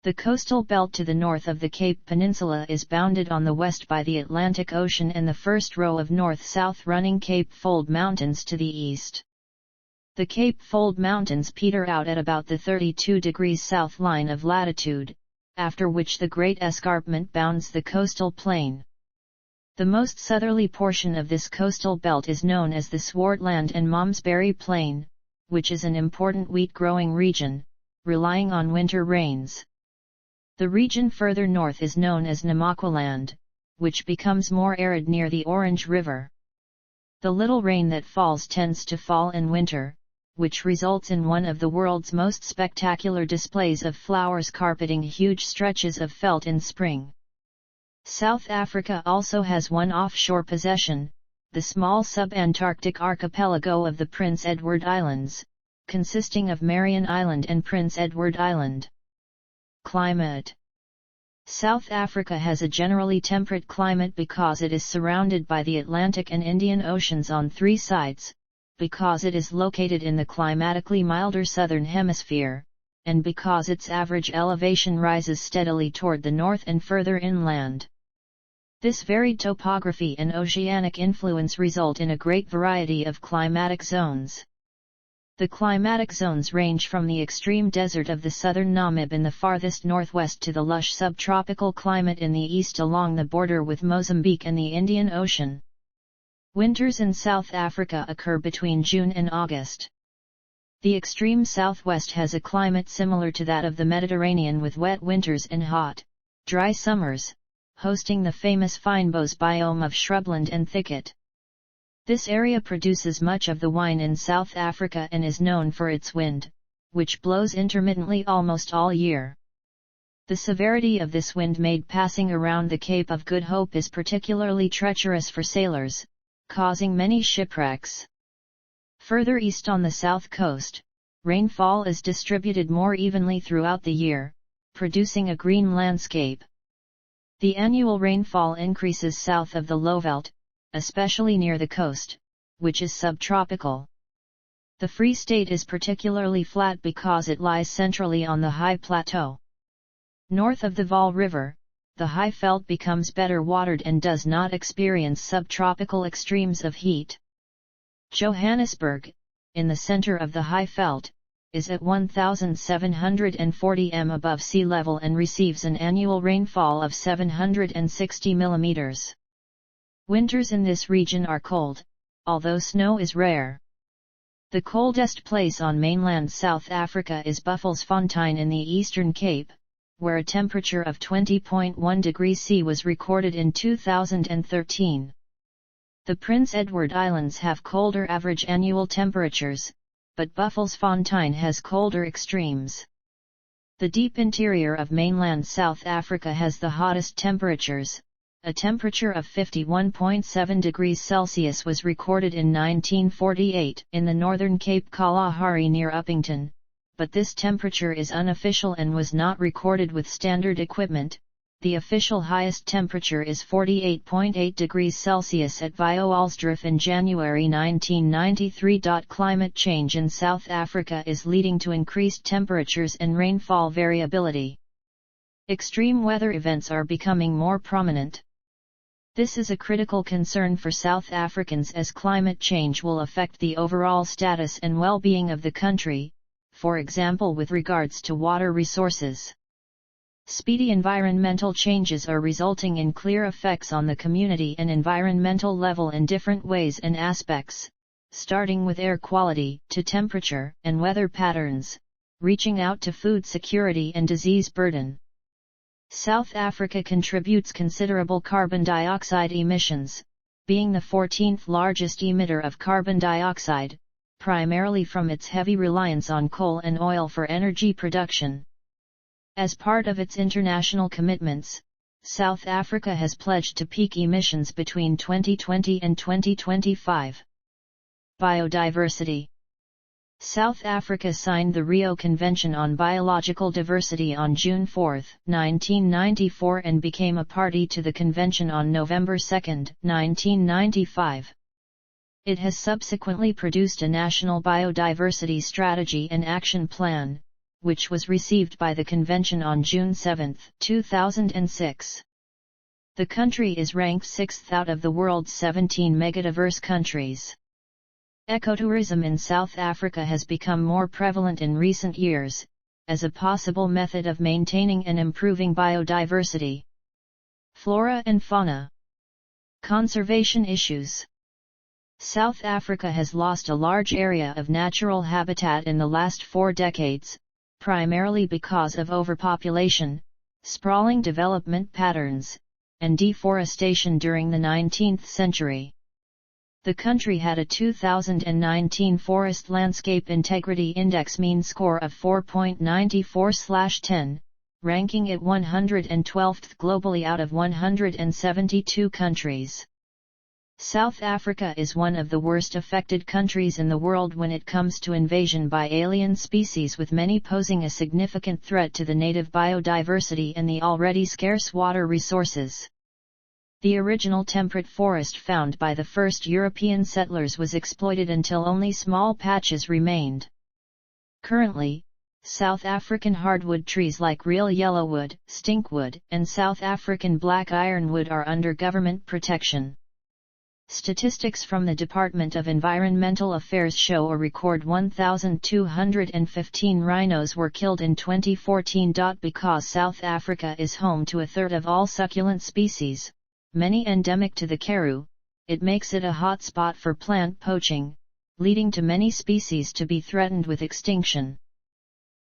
The coastal belt to the north of the Cape Peninsula is bounded on the west by the Atlantic Ocean and the first row of north-south running Cape Fold Mountains to the east. The Cape Fold Mountains peter out at about the 32 degrees south line of latitude, after which the Great Escarpment bounds the coastal plain. The most southerly portion of this coastal belt is known as the Swartland and Malmesbury Plain, which is an important wheat-growing region, relying on winter rains. The region further north is known as Namakwaland, which becomes more arid near the Orange River. The little rain that falls tends to fall in winter, which results in one of the world's most spectacular displays of flowers carpeting huge stretches of veld in spring. South Africa also has one offshore possession, the small sub-Antarctic archipelago of the Prince Edward Islands, consisting of Marion Island and Prince Edward Island. Climate. South Africa has a generally temperate climate because it is surrounded by the Atlantic and Indian Oceans on three sides, because it is located in the climatically milder southern hemisphere, and because its average elevation rises steadily toward the north and further inland. This varied topography and oceanic influence result in a great variety of climatic zones. The climatic zones range from the extreme desert of the southern Namib in the farthest northwest to the lush subtropical climate in the east along the border with Mozambique and the Indian Ocean. Winters in South Africa occur between June and August. The extreme southwest has a climate similar to that of the Mediterranean with wet winters and hot, dry summers, hosting the famous fynbos biome of shrubland and thicket. This area produces much of the wine in South Africa and is known for its wind, which blows intermittently almost all year. The severity of this wind made passing around the Cape of Good Hope is particularly treacherous for sailors, causing many shipwrecks. Further east on the south coast, rainfall is distributed more evenly throughout the year, producing a green landscape. The annual rainfall increases south of the Lowveld, especially near the coast, which is subtropical. The Free State is particularly flat because it lies centrally on the high plateau. North of the Vaal River, the high veld becomes better watered and does not experience subtropical extremes of heat. Johannesburg, in the center of the high veld, is at 1,740 m above sea level and receives an annual rainfall of 760 mm. Winters in this region are cold, although snow is rare. The coldest place on mainland South Africa is Buffelsfontein in the Eastern Cape, where a temperature of 20.1 degrees C was recorded in 2013. The Prince Edward Islands have colder average annual temperatures, but Buffelsfontein has colder extremes. The deep interior of mainland South Africa has the hottest temperatures. A temperature of 51.7 degrees Celsius was recorded in 1948 in the northern Cape Kalahari near Upington, but this temperature is unofficial and was not recorded with standard equipment. The official highest temperature is 48.8 degrees Celsius at Vioolsdrift in January 1993. Climate change in South Africa is leading to increased temperatures and rainfall variability. Extreme weather events are becoming more prominent. This is a critical concern for South Africans as climate change will affect the overall status and well-being of the country, for example with regards to water resources. Speedy environmental changes are resulting in clear effects on the community and environmental level in different ways and aspects, starting with air quality to temperature and weather patterns, reaching out to food security and disease burden. South Africa contributes considerable carbon dioxide emissions, being the 14th largest emitter of carbon dioxide, primarily from its heavy reliance on coal and oil for energy production. As part of its international commitments, South Africa has pledged to peak emissions between 2020 and 2025. Biodiversity. South Africa signed the Rio Convention on Biological Diversity on June 4, 1994 and became a party to the convention on November 2, 1995. It has subsequently produced a national biodiversity strategy and action plan, which was received by the convention on June 7, 2006. The country is ranked 6th out of the world's 17 megadiverse countries. Ecotourism in South Africa has become more prevalent in recent years, as a possible method of maintaining and improving biodiversity. Flora and fauna. Conservation issues. South Africa has lost a large area of natural habitat in the last 4 decades, primarily because of overpopulation, sprawling development patterns, and deforestation during the 19th century. The country had a 2019 Forest Landscape Integrity Index mean score of 4.94/10, ranking it 112th globally out of 172 countries. South Africa is one of the worst affected countries in the world when it comes to invasion by alien species, with many posing a significant threat to the native biodiversity and the already scarce water resources. The original temperate forest found by the first European settlers was exploited until only small patches remained. Currently, South African hardwood trees like real yellowwood, stinkwood, and South African black ironwood are under government protection. Statistics from the Department of Environmental Affairs show a record 1,215 rhinos were killed in 2014. Because South Africa is home to a third of all succulent species, many endemic to the Karoo, it makes it a hot spot for plant poaching, leading to many species to be threatened with extinction.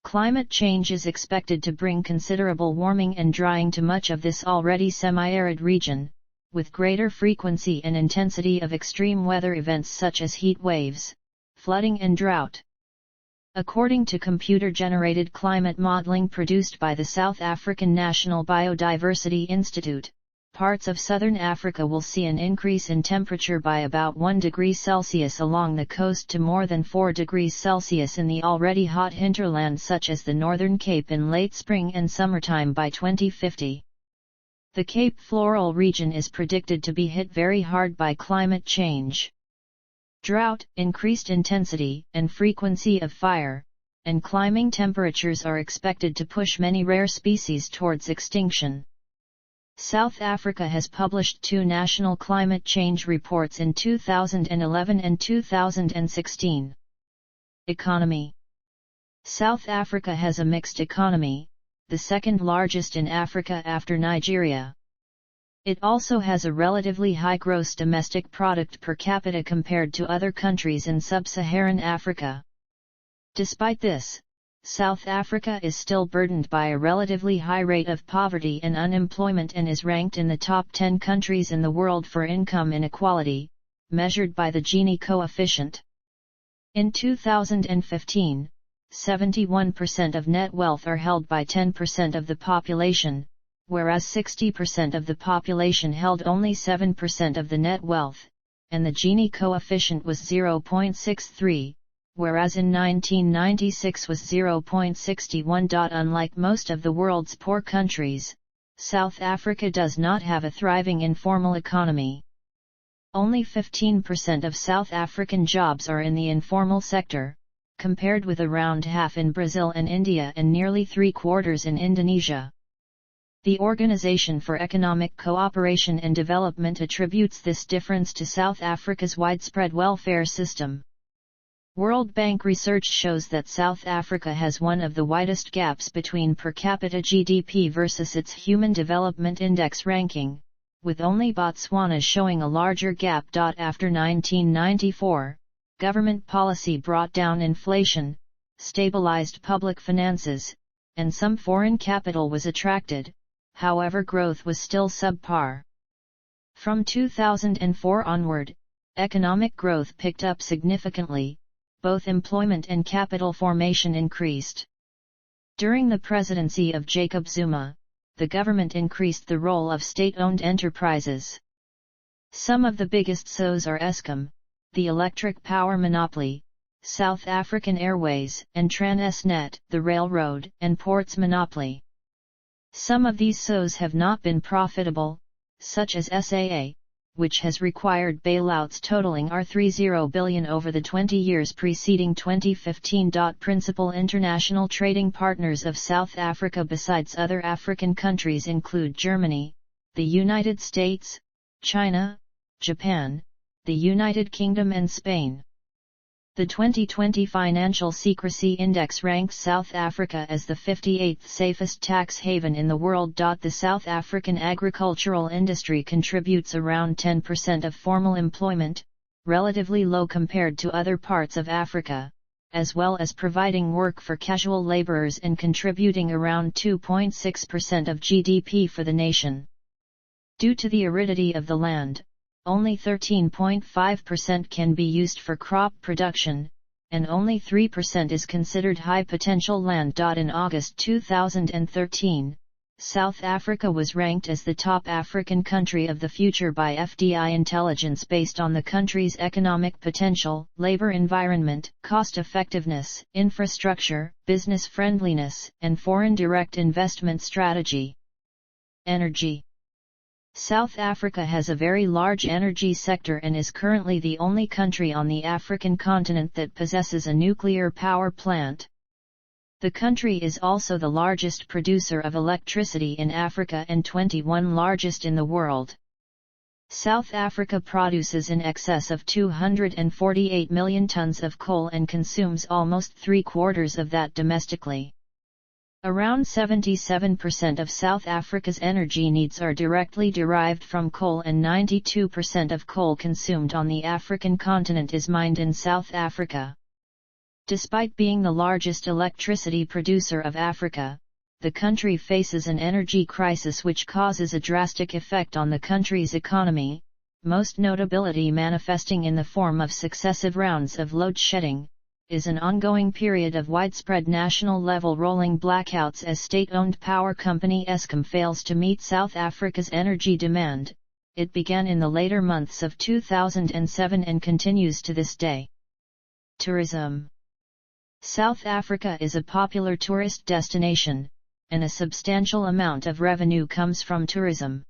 Climate change is expected to bring considerable warming and drying to much of this already semi-arid region, with greater frequency and intensity of extreme weather events such as heat waves, flooding and drought. According to computer-generated climate modeling produced by the South African National Biodiversity Institute, parts of southern Africa will see an increase in temperature by about 1 degree Celsius along the coast to more than 4 degrees Celsius in the already hot hinterland such as the Northern Cape in late spring and summertime by 2050. The Cape Floral region is predicted to be hit very hard by climate change. Drought, increased intensity and frequency of fire, and climbing temperatures are expected to push many rare species towards extinction. South Africa has published 2 national climate change reports in 2011 and 2016. Economy. South Africa has a mixed economy, the second largest in Africa after Nigeria. It also has a relatively high gross domestic product per capita compared to other countries in sub-Saharan Africa. Despite this, South Africa is still burdened by a relatively high rate of poverty and unemployment and is ranked in the top 10 countries in the world for income inequality, measured by the Gini coefficient. In 2015, 71% of net wealth are held by 10% of the population, whereas 60% of the population held only 7% of the net wealth, and the Gini coefficient was 0.63, whereas in 1996 was 0.61. Unlike most of the world's poor countries, South Africa does not have a thriving informal economy. Only 15% of South African jobs are in the informal sector, compared with around half in Brazil and India and nearly 3/4 in Indonesia. The Organization for Economic Cooperation and Development attributes this difference to South Africa's widespread welfare system. World Bank research shows that South Africa has one of the widest gaps between per capita GDP versus its Human Development Index ranking, with only Botswana showing a larger gap. After 1994, government policy brought down inflation, stabilized public finances, and some foreign capital was attracted, however growth was still subpar. From 2004 onward, economic growth picked up significantly, both employment and capital formation increased. During the presidency of Jacob Zuma, the government increased the role of state-owned enterprises. Some of the biggest SOEs are Eskom, the electric power monopoly, South African Airways, and Transnet, the railroad and ports monopoly. Some of these SOEs have not been profitable, such as SAA, which has required bailouts totaling R30 billion over the 20 years preceding 2015. Principal international trading partners of South Africa besides other African countries include Germany, the United States, China, Japan, the United Kingdom and Spain. The 2020 Financial Secrecy Index ranks South Africa as the 58th safest tax haven in the world. The South African agricultural industry contributes around 10% of formal employment, relatively low compared to other parts of Africa, as well as providing work for casual laborers and contributing around 2.6% of GDP for the nation. Due to the aridity of the land, only 13.5% can be used for crop production, and only 3% is considered high potential land. In August 2013, South Africa was ranked as the top African country of the future by FDI Intelligence based on the country's economic potential, labor environment, cost-effectiveness, infrastructure, business friendliness, and foreign direct investment strategy. Energy. South Africa has a very large energy sector and is currently the only country on the African continent that possesses a nuclear power plant. The country is also the largest producer of electricity in Africa and 21st largest in the world. South Africa produces in excess of 248 million tons of coal and consumes almost 3/4 of that domestically. Around 77% of South Africa's energy needs are directly derived from coal, and 92% of coal consumed on the African continent is mined in South Africa. Despite being the largest electricity producer of Africa, the country faces an energy crisis which causes a drastic effect on the country's economy, most notability manifesting in the form of successive rounds of load shedding, is an ongoing period of widespread national-level rolling blackouts as state-owned power company Eskom fails to meet South Africa's energy demand. It began in the later months of 2007 and continues to this day. Tourism. South Africa is a popular tourist destination, and a substantial amount of revenue comes from tourism.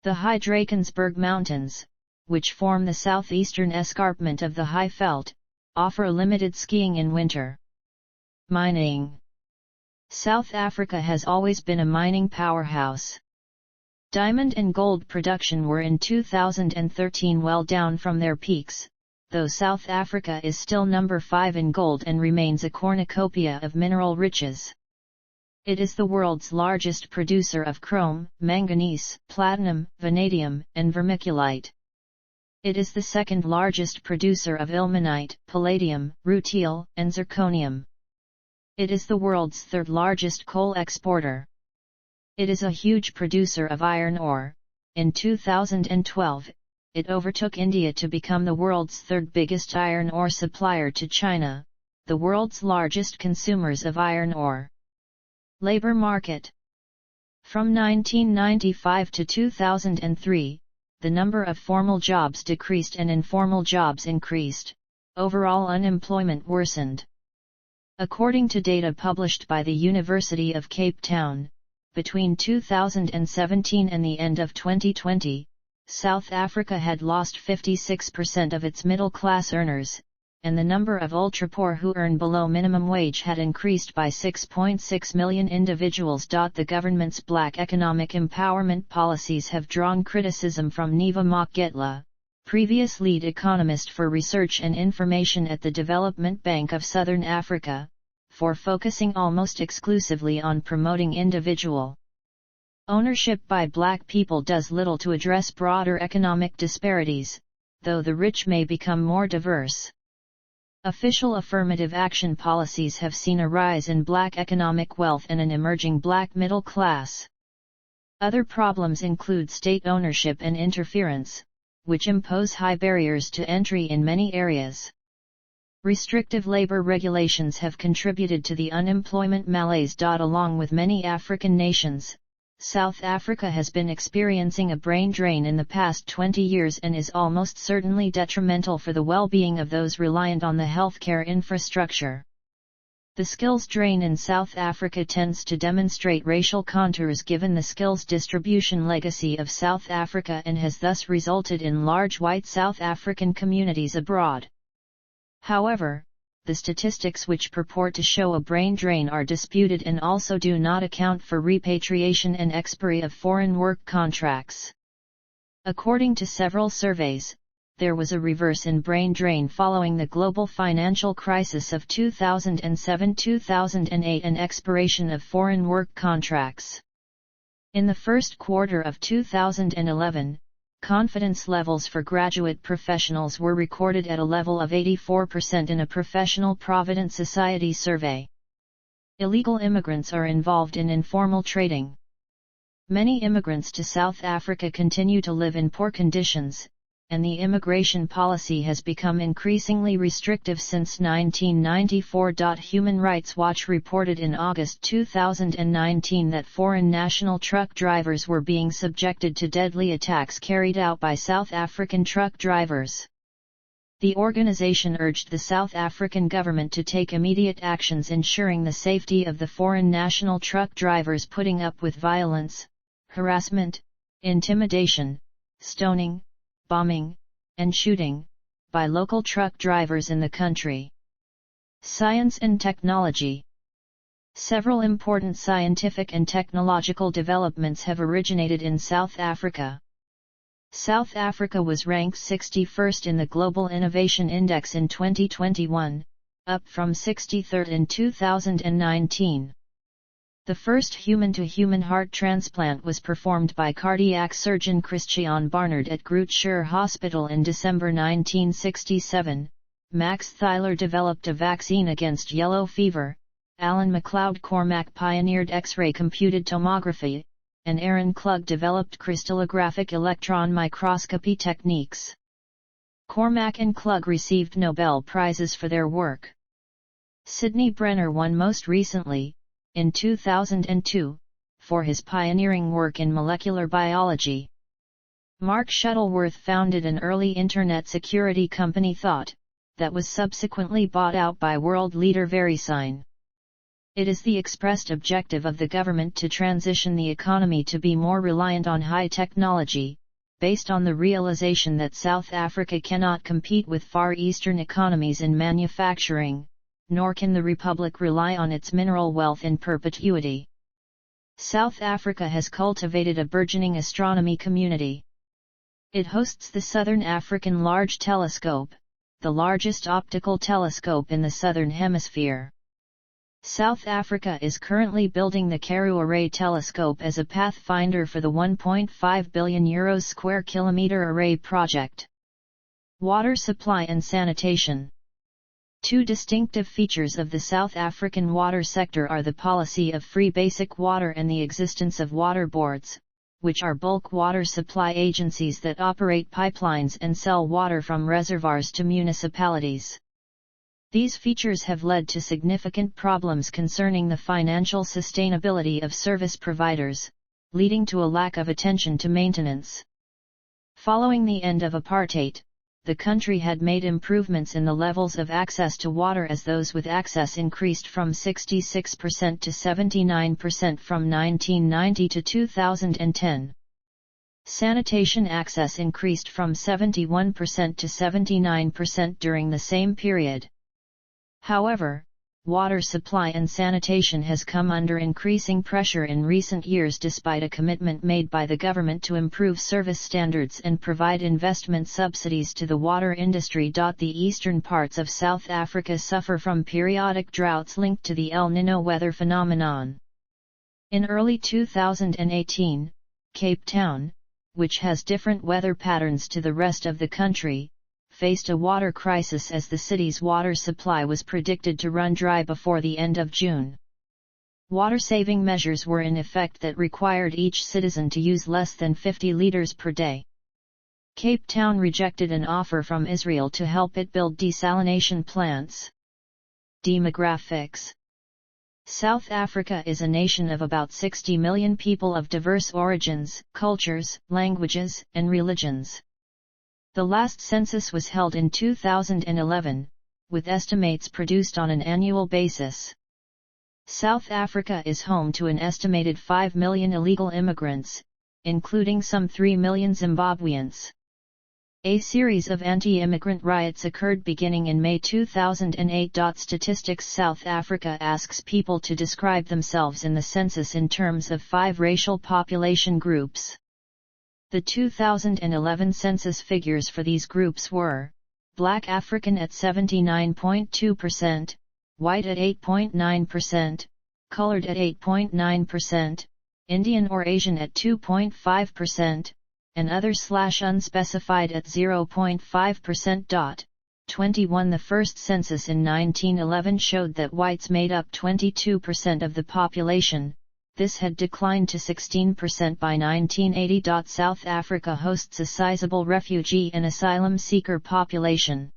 The High Drakensberg Mountains, which form the southeastern escarpment of the High Veld, offer limited skiing in winter. Mining. South Africa has always been a mining powerhouse. Diamond and gold production were in 2013 well down from their peaks, though South Africa is still number 5 in gold and remains a cornucopia of mineral riches. It is the world's largest producer of chrome, manganese, platinum, vanadium, and vermiculite. It is the second largest producer of ilmenite, palladium, rutile, and zirconium. It is the world's third largest coal exporter. It is a huge producer of iron ore. In 2012, it overtook India to become the world's third biggest iron ore supplier to China, the world's largest consumers of iron ore. Labor market. From 1995 to 2003, the number of formal jobs decreased and informal jobs increased. Overall unemployment worsened. According to data published by the University of Cape Town, between 2017 and the end of 2020, South Africa had lost 56% of its middle-class earners, and the number of ultra-poor who earn below minimum wage had increased by 6.6 million individuals. The government's black economic empowerment policies have drawn criticism from Neva Mokgetla, previous lead economist for research and information at the Development Bank of Southern Africa, for focusing almost exclusively on promoting individual ownership by black people does little to address broader economic disparities, though the rich may become more diverse. Official affirmative action policies have seen a rise in black economic wealth and an emerging black middle class. Other problems include state ownership and interference, which impose high barriers to entry in many areas. Restrictive labor regulations have contributed to the unemployment malaise. Along with many African nations, South Africa has been experiencing a brain drain in the past 20 years and is almost certainly detrimental for the well-being of those reliant on the healthcare infrastructure. The skills drain in South Africa tends to demonstrate racial contours given the skills distribution legacy of South Africa and has thus resulted in large white South African communities abroad. However, the statistics which purport to show a brain drain are disputed and also do not account for repatriation and expiry of foreign work contracts. According to several surveys, there was a reverse in brain drain following the global financial crisis of 2007-2008 and expiration of foreign work contracts. In the first quarter of 2011, confidence levels for graduate professionals were recorded at a level of 84% in a Professional Provident Society survey. Illegal immigrants are involved in informal trading. Many immigrants to South Africa continue to live in poor conditions, and the immigration policy has become increasingly restrictive since 1994. Human Rights Watch reported in August 2019 that foreign national truck drivers were being subjected to deadly attacks carried out by South African truck drivers. The organization urged the South African government to take immediate actions ensuring the safety of the foreign national truck drivers putting up with violence, harassment, intimidation, stoning, bombing, and shooting, by local truck drivers in the country. Science and technology. Several important scientific and technological developments have originated in South Africa. South Africa was ranked 61st in the Global Innovation Index in 2021, up from 63rd in 2019. The first human-to-human heart transplant was performed by cardiac surgeon Christiaan Barnard at Groote Schuur Hospital in December 1967. Max Thyler developed a vaccine against yellow fever, Alan MacLeod Cormack pioneered X-ray computed tomography, and Aaron Klug developed crystallographic electron microscopy techniques. Cormack and Klug received Nobel Prizes for their work. Sidney Brenner won most recently, in 2002, for his pioneering work in molecular biology. Mark Shuttleworth founded an early Internet security company Thought, that was subsequently bought out by world leader VeriSign. It is the expressed objective of the government to transition the economy to be more reliant on high technology, based on the realization that South Africa cannot compete with Far Eastern economies in manufacturing, nor can the Republic rely on its mineral wealth in perpetuity. South Africa has cultivated a burgeoning astronomy community. It hosts the Southern African Large Telescope, the largest optical telescope in the Southern Hemisphere. South Africa is currently building the Karoo Array telescope as a pathfinder for the €1.5 billion square kilometre array project. Water supply and sanitation. Two distinctive features of the South African water sector are the policy of free basic water and the existence of water boards, which are bulk water supply agencies that operate pipelines and sell water from reservoirs to municipalities. These features have led to significant problems concerning the financial sustainability of service providers, leading to a lack of attention to maintenance. Following the end of apartheid, the country had made improvements in the levels of access to water as those with access increased from 66% to 79% from 1990 to 2010. Sanitation access increased from 71% to 79% during the same period. However, water supply and sanitation has come under increasing pressure in recent years despite a commitment made by the government to improve service standards and provide investment subsidies to the water industry. The eastern parts of South Africa suffer from periodic droughts linked to the El Niño weather phenomenon. In early 2018, Cape Town, which has different weather patterns to the rest of the country, faced a water crisis as the city's water supply was predicted to run dry before the end of June. Water-saving measures were in effect that required each citizen to use less than 50 liters per day. Cape Town rejected an offer from Israel to help it build desalination plants. Demographics. South Africa is a nation of about 60 million people of diverse origins, cultures, languages, and religions. The last census was held in 2011, with estimates produced on an annual basis. South Africa is home to an estimated 5 million illegal immigrants, including some 3 million Zimbabweans. A series of anti-immigrant riots occurred beginning in May 2008. Statistics South Africa asks people to describe themselves in the census in terms of 5 racial population groups. The 2011 census figures for these groups were: Black African at 79.2%, White at 8.9%, Colored at 8.9%, Indian or Asian at 2.5%, and other/unspecified at 0.5%. 21 The first census in 1911 showed that whites made up 22% of the population, this had declined to 16% by 1980. South Africa hosts a sizable refugee and asylum seeker population.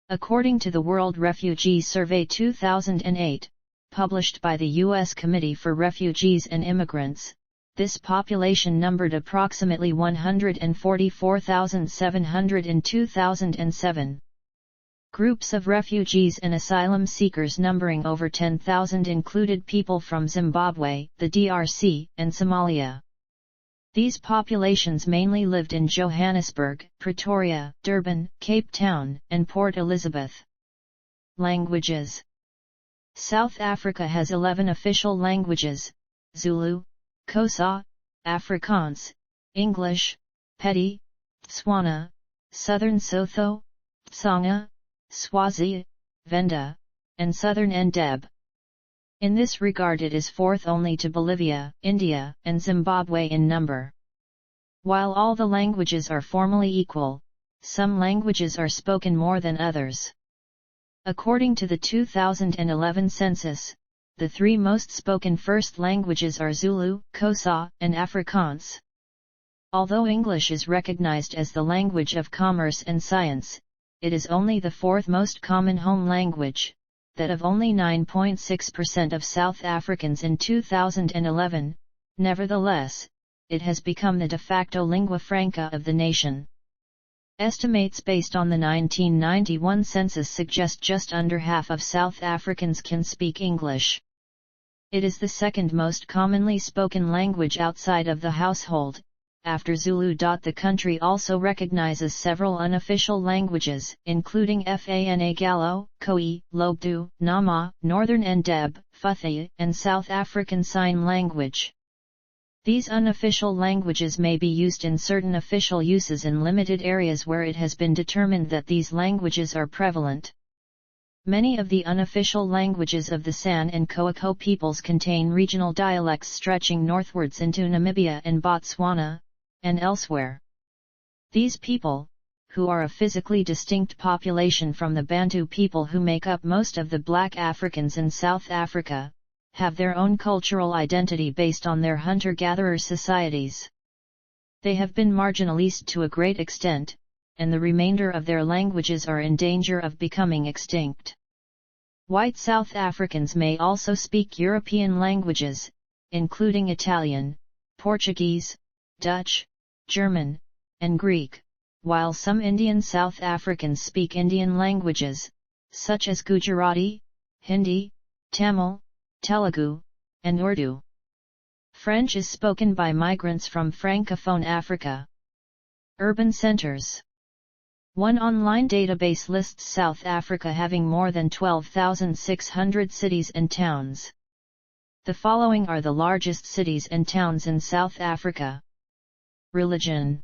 According to the World Refugee Survey 2008, published by the U.S. Committee for Refugees and Immigrants, this population numbered approximately 144,700 in 2007. Groups of refugees and asylum seekers numbering over 10,000 included people from Zimbabwe, the DRC, and Somalia. These populations mainly lived in Johannesburg, Pretoria, Durban, Cape Town, and Port Elizabeth. Languages. South Africa has 11 official languages: Zulu, Xhosa, Afrikaans, English, Pedi, Tswana, Southern Sotho, Tsonga, Swazi, Venda, and Southern Ndeb. In this regard it is fourth only to Bolivia, India, and Zimbabwe in number. While all the languages are formally equal, some languages are spoken more than others. According to the 2011 census, the three most spoken first languages are Zulu, Xhosa, and Afrikaans. Although English is recognized as the language of commerce and science, it is only the fourth most common home language, that of only 9.6% of South Africans in 2011. Nevertheless, it has become the de facto lingua franca of the nation. Estimates based on the 1991 census suggest just under half of South Africans can speak English. It is the second most commonly spoken language outside of the household, after Zulu. The country also recognizes several unofficial languages, including Fana Gallo, Khoi, Lobdu, Nama, Northern Ndeb, Futhi, and South African Sign Language. These unofficial languages may be used in certain official uses in limited areas where it has been determined that these languages are prevalent. Many of the unofficial languages of the San and Khoikhoi peoples contain regional dialects stretching northwards into Namibia and Botswana, and elsewhere. These people, who are a physically distinct population from the Bantu people who make up most of the black Africans in South Africa, have their own cultural identity based on their hunter-gatherer societies. They have been marginalized to a great extent, and the remainder of their languages are in danger of becoming extinct. White South Africans may also speak European languages, including Italian, Portuguese, Dutch, German, and Greek, while some Indian South Africans speak Indian languages, such as Gujarati, Hindi, Tamil, Telugu, and Urdu. French is spoken by migrants from Francophone Africa. Urban centers. One online database lists South Africa having more than 12,600 cities and towns. The following are the largest cities and towns in South Africa. Religion.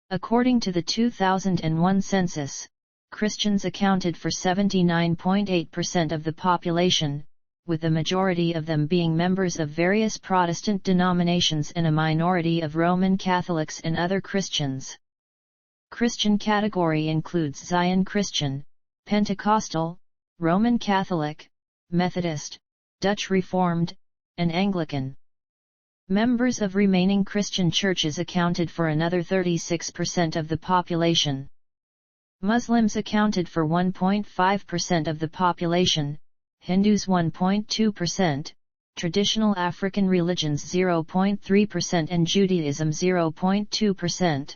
According to the 2001 census, Christians accounted for 79.8% of the population, with the majority of them being members of various Protestant denominations and a minority of Roman Catholics and other Christians. Christian category includes Zion Christian, Pentecostal, Roman Catholic, Methodist, Dutch Reformed, and Anglican. Members of remaining Christian churches accounted for another 36% of the population. Muslims accounted for 1.5% of the population, Hindus 1.2%, traditional African religions 0.3% and Judaism 0.2%.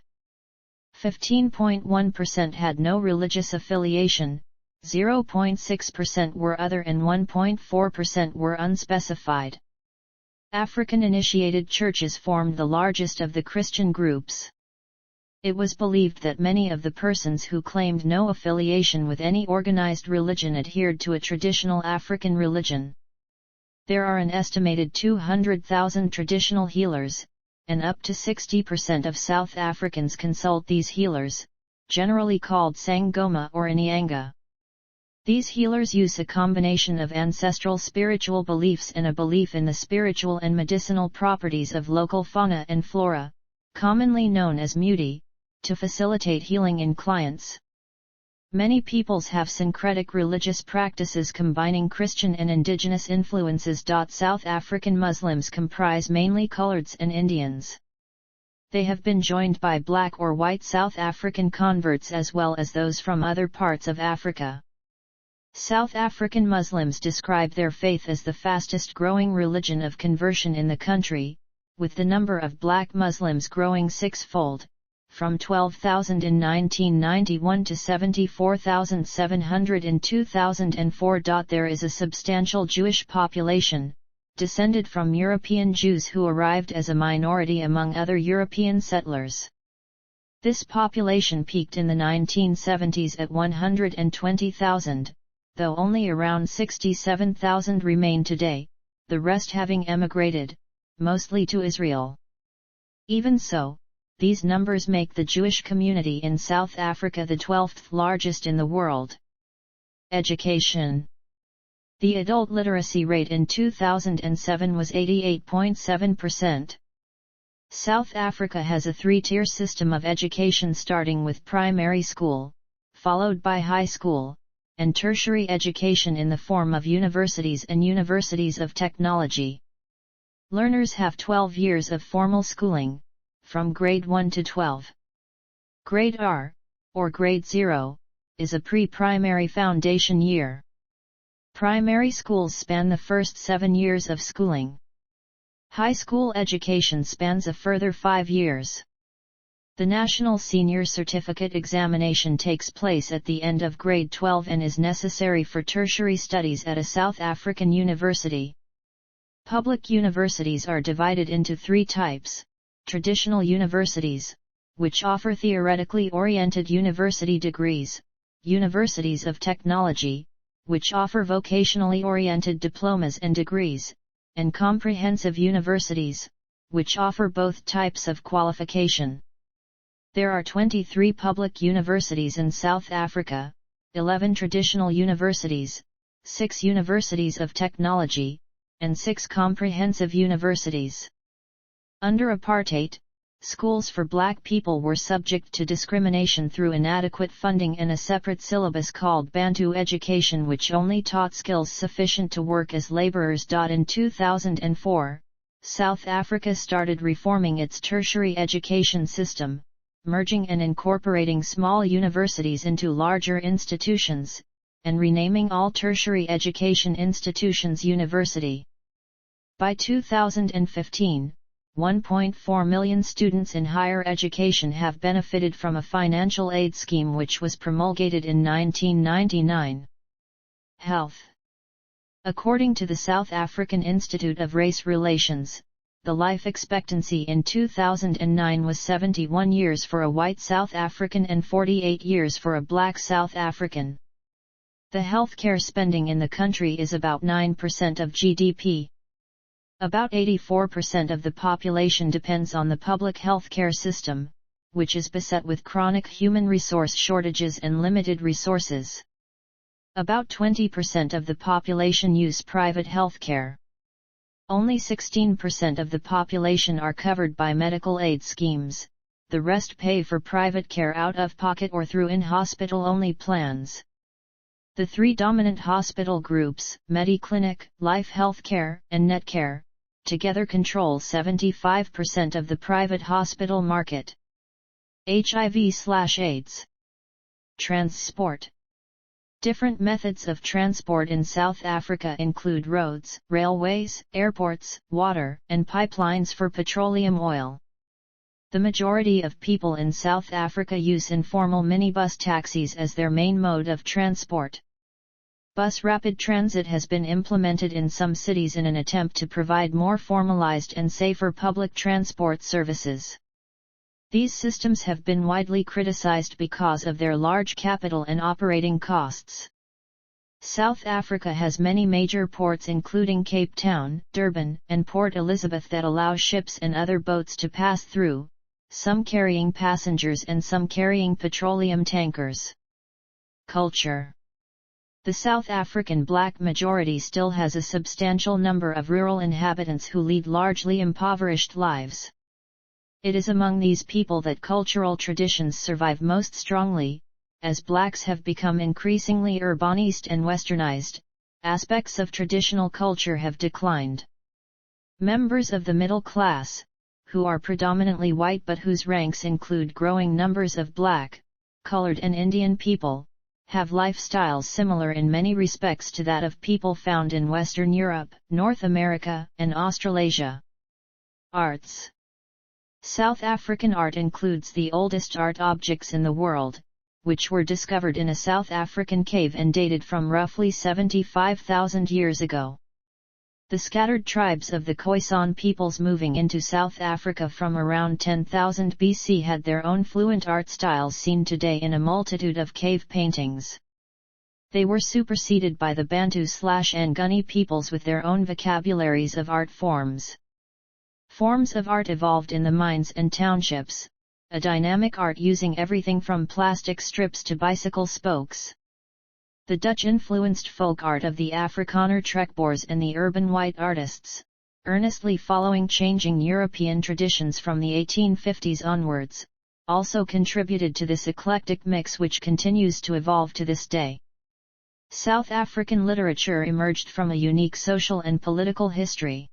15.1% had no religious affiliation, 0.6% were other and 1.4% were unspecified. African-initiated churches formed the largest of the Christian groups. It was believed that many of the persons who claimed no affiliation with any organized religion adhered to a traditional African religion. There are an estimated 200,000 traditional healers, and up to 60% of South Africans consult these healers, generally called Sangoma or Inyanga. These healers use a combination of ancestral spiritual beliefs and a belief in the spiritual and medicinal properties of local fauna and flora, commonly known as muti, to facilitate healing in clients. Many peoples have syncretic religious practices combining Christian and indigenous influences. South African Muslims comprise mainly coloreds and Indians. They have been joined by black or white South African converts as well as those from other parts of Africa. South African Muslims describe their faith as the fastest growing religion of conversion in the country, with the number of black Muslims growing sixfold, from 12,000 in 1991 to 74,700 in 2004. There is a substantial Jewish population, descended from European Jews who arrived as a minority among other European settlers. This population peaked in the 1970s at 120,000, though only around 67,000 remain today, the rest having emigrated, mostly to Israel. Even so, these numbers make the Jewish community in South Africa the 12th largest in the world. Education. The adult literacy rate in 2007 was 88.7%. South Africa has a three-tier system of education starting with primary school, followed by high school, and tertiary education in the form of universities and universities of technology. Learners have 12 years of formal schooling, from grade 1 to 12. Grade R, or grade 0, is a pre-primary foundation year. Primary schools span the first 7 years of schooling. High school education spans a further 5 years. The National Senior Certificate Examination takes place at the end of grade 12 and is necessary for tertiary studies at a South African university. Public universities are divided into 3 types: traditional universities, which offer theoretically oriented university degrees, universities of technology, which offer vocationally oriented diplomas and degrees, and comprehensive universities, which offer both types of qualification. There are 23 public universities in South Africa, 11 traditional universities, 6 universities of technology, and 6 comprehensive universities. Under apartheid, schools for black people were subject to discrimination through inadequate funding and a separate syllabus called Bantu education, which only taught skills sufficient to work as laborers. In 2004, South Africa started reforming its tertiary education system, merging and incorporating small universities into larger institutions, and renaming all tertiary education institutions university. By 2015, 1.4 million students in higher education have benefited from a financial aid scheme which was promulgated in 1999. Health. According to the South African Institute of Race Relations, the life expectancy in 2009 was 71 years for a white South African and 48 years for a black South African. The healthcare spending in the country is about 9% of GDP. About 84% of the population depends on the public healthcare system, which is beset with chronic human resource shortages and limited resources. About 20% of the population use private healthcare. Only 16% of the population are covered by medical aid schemes, the rest pay for private care out of pocket or through in-hospital only plans. The 3 dominant hospital groups, Mediclinic, Life Healthcare, and Netcare, together control 75% of the private hospital market. HIV/AIDS. Transport. Different methods of transport in South Africa include roads, railways, airports, water, and pipelines for petroleum oil. The majority of people in South Africa use informal minibus taxis as their main mode of transport. Bus rapid transit has been implemented in some cities in an attempt to provide more formalized and safer public transport services. These systems have been widely criticized because of their large capital and operating costs. South Africa has many major ports including Cape Town, Durban, and Port Elizabeth that allow ships and other boats to pass through, some carrying passengers and some carrying petroleum tankers. Culture. The South African black majority still has a substantial number of rural inhabitants who lead largely impoverished lives. It is among these people that cultural traditions survive most strongly, as blacks have become increasingly urbanized and westernized, aspects of traditional culture have declined. Members of the middle class, who are predominantly white but whose ranks include growing numbers of black, colored and Indian people, have lifestyles similar in many respects to that of people found in Western Europe, North America, and Australasia. Arts. South African art includes the oldest art objects in the world, which were discovered in a South African cave and dated from roughly 75,000 years ago. The scattered tribes of the Khoisan peoples moving into South Africa from around 10,000 BC had their own fluent art styles seen today in a multitude of cave paintings. They were superseded by the Bantu/Nguni peoples with their own vocabularies of art forms. Forms of art evolved in the mines and townships, a dynamic art using everything from plastic strips to bicycle spokes. The Dutch-influenced folk art of the Afrikaner trekboers and the urban white artists, earnestly following changing European traditions from the 1850s onwards, also contributed to this eclectic mix which continues to evolve to this day. South African literature emerged from a unique social and political history.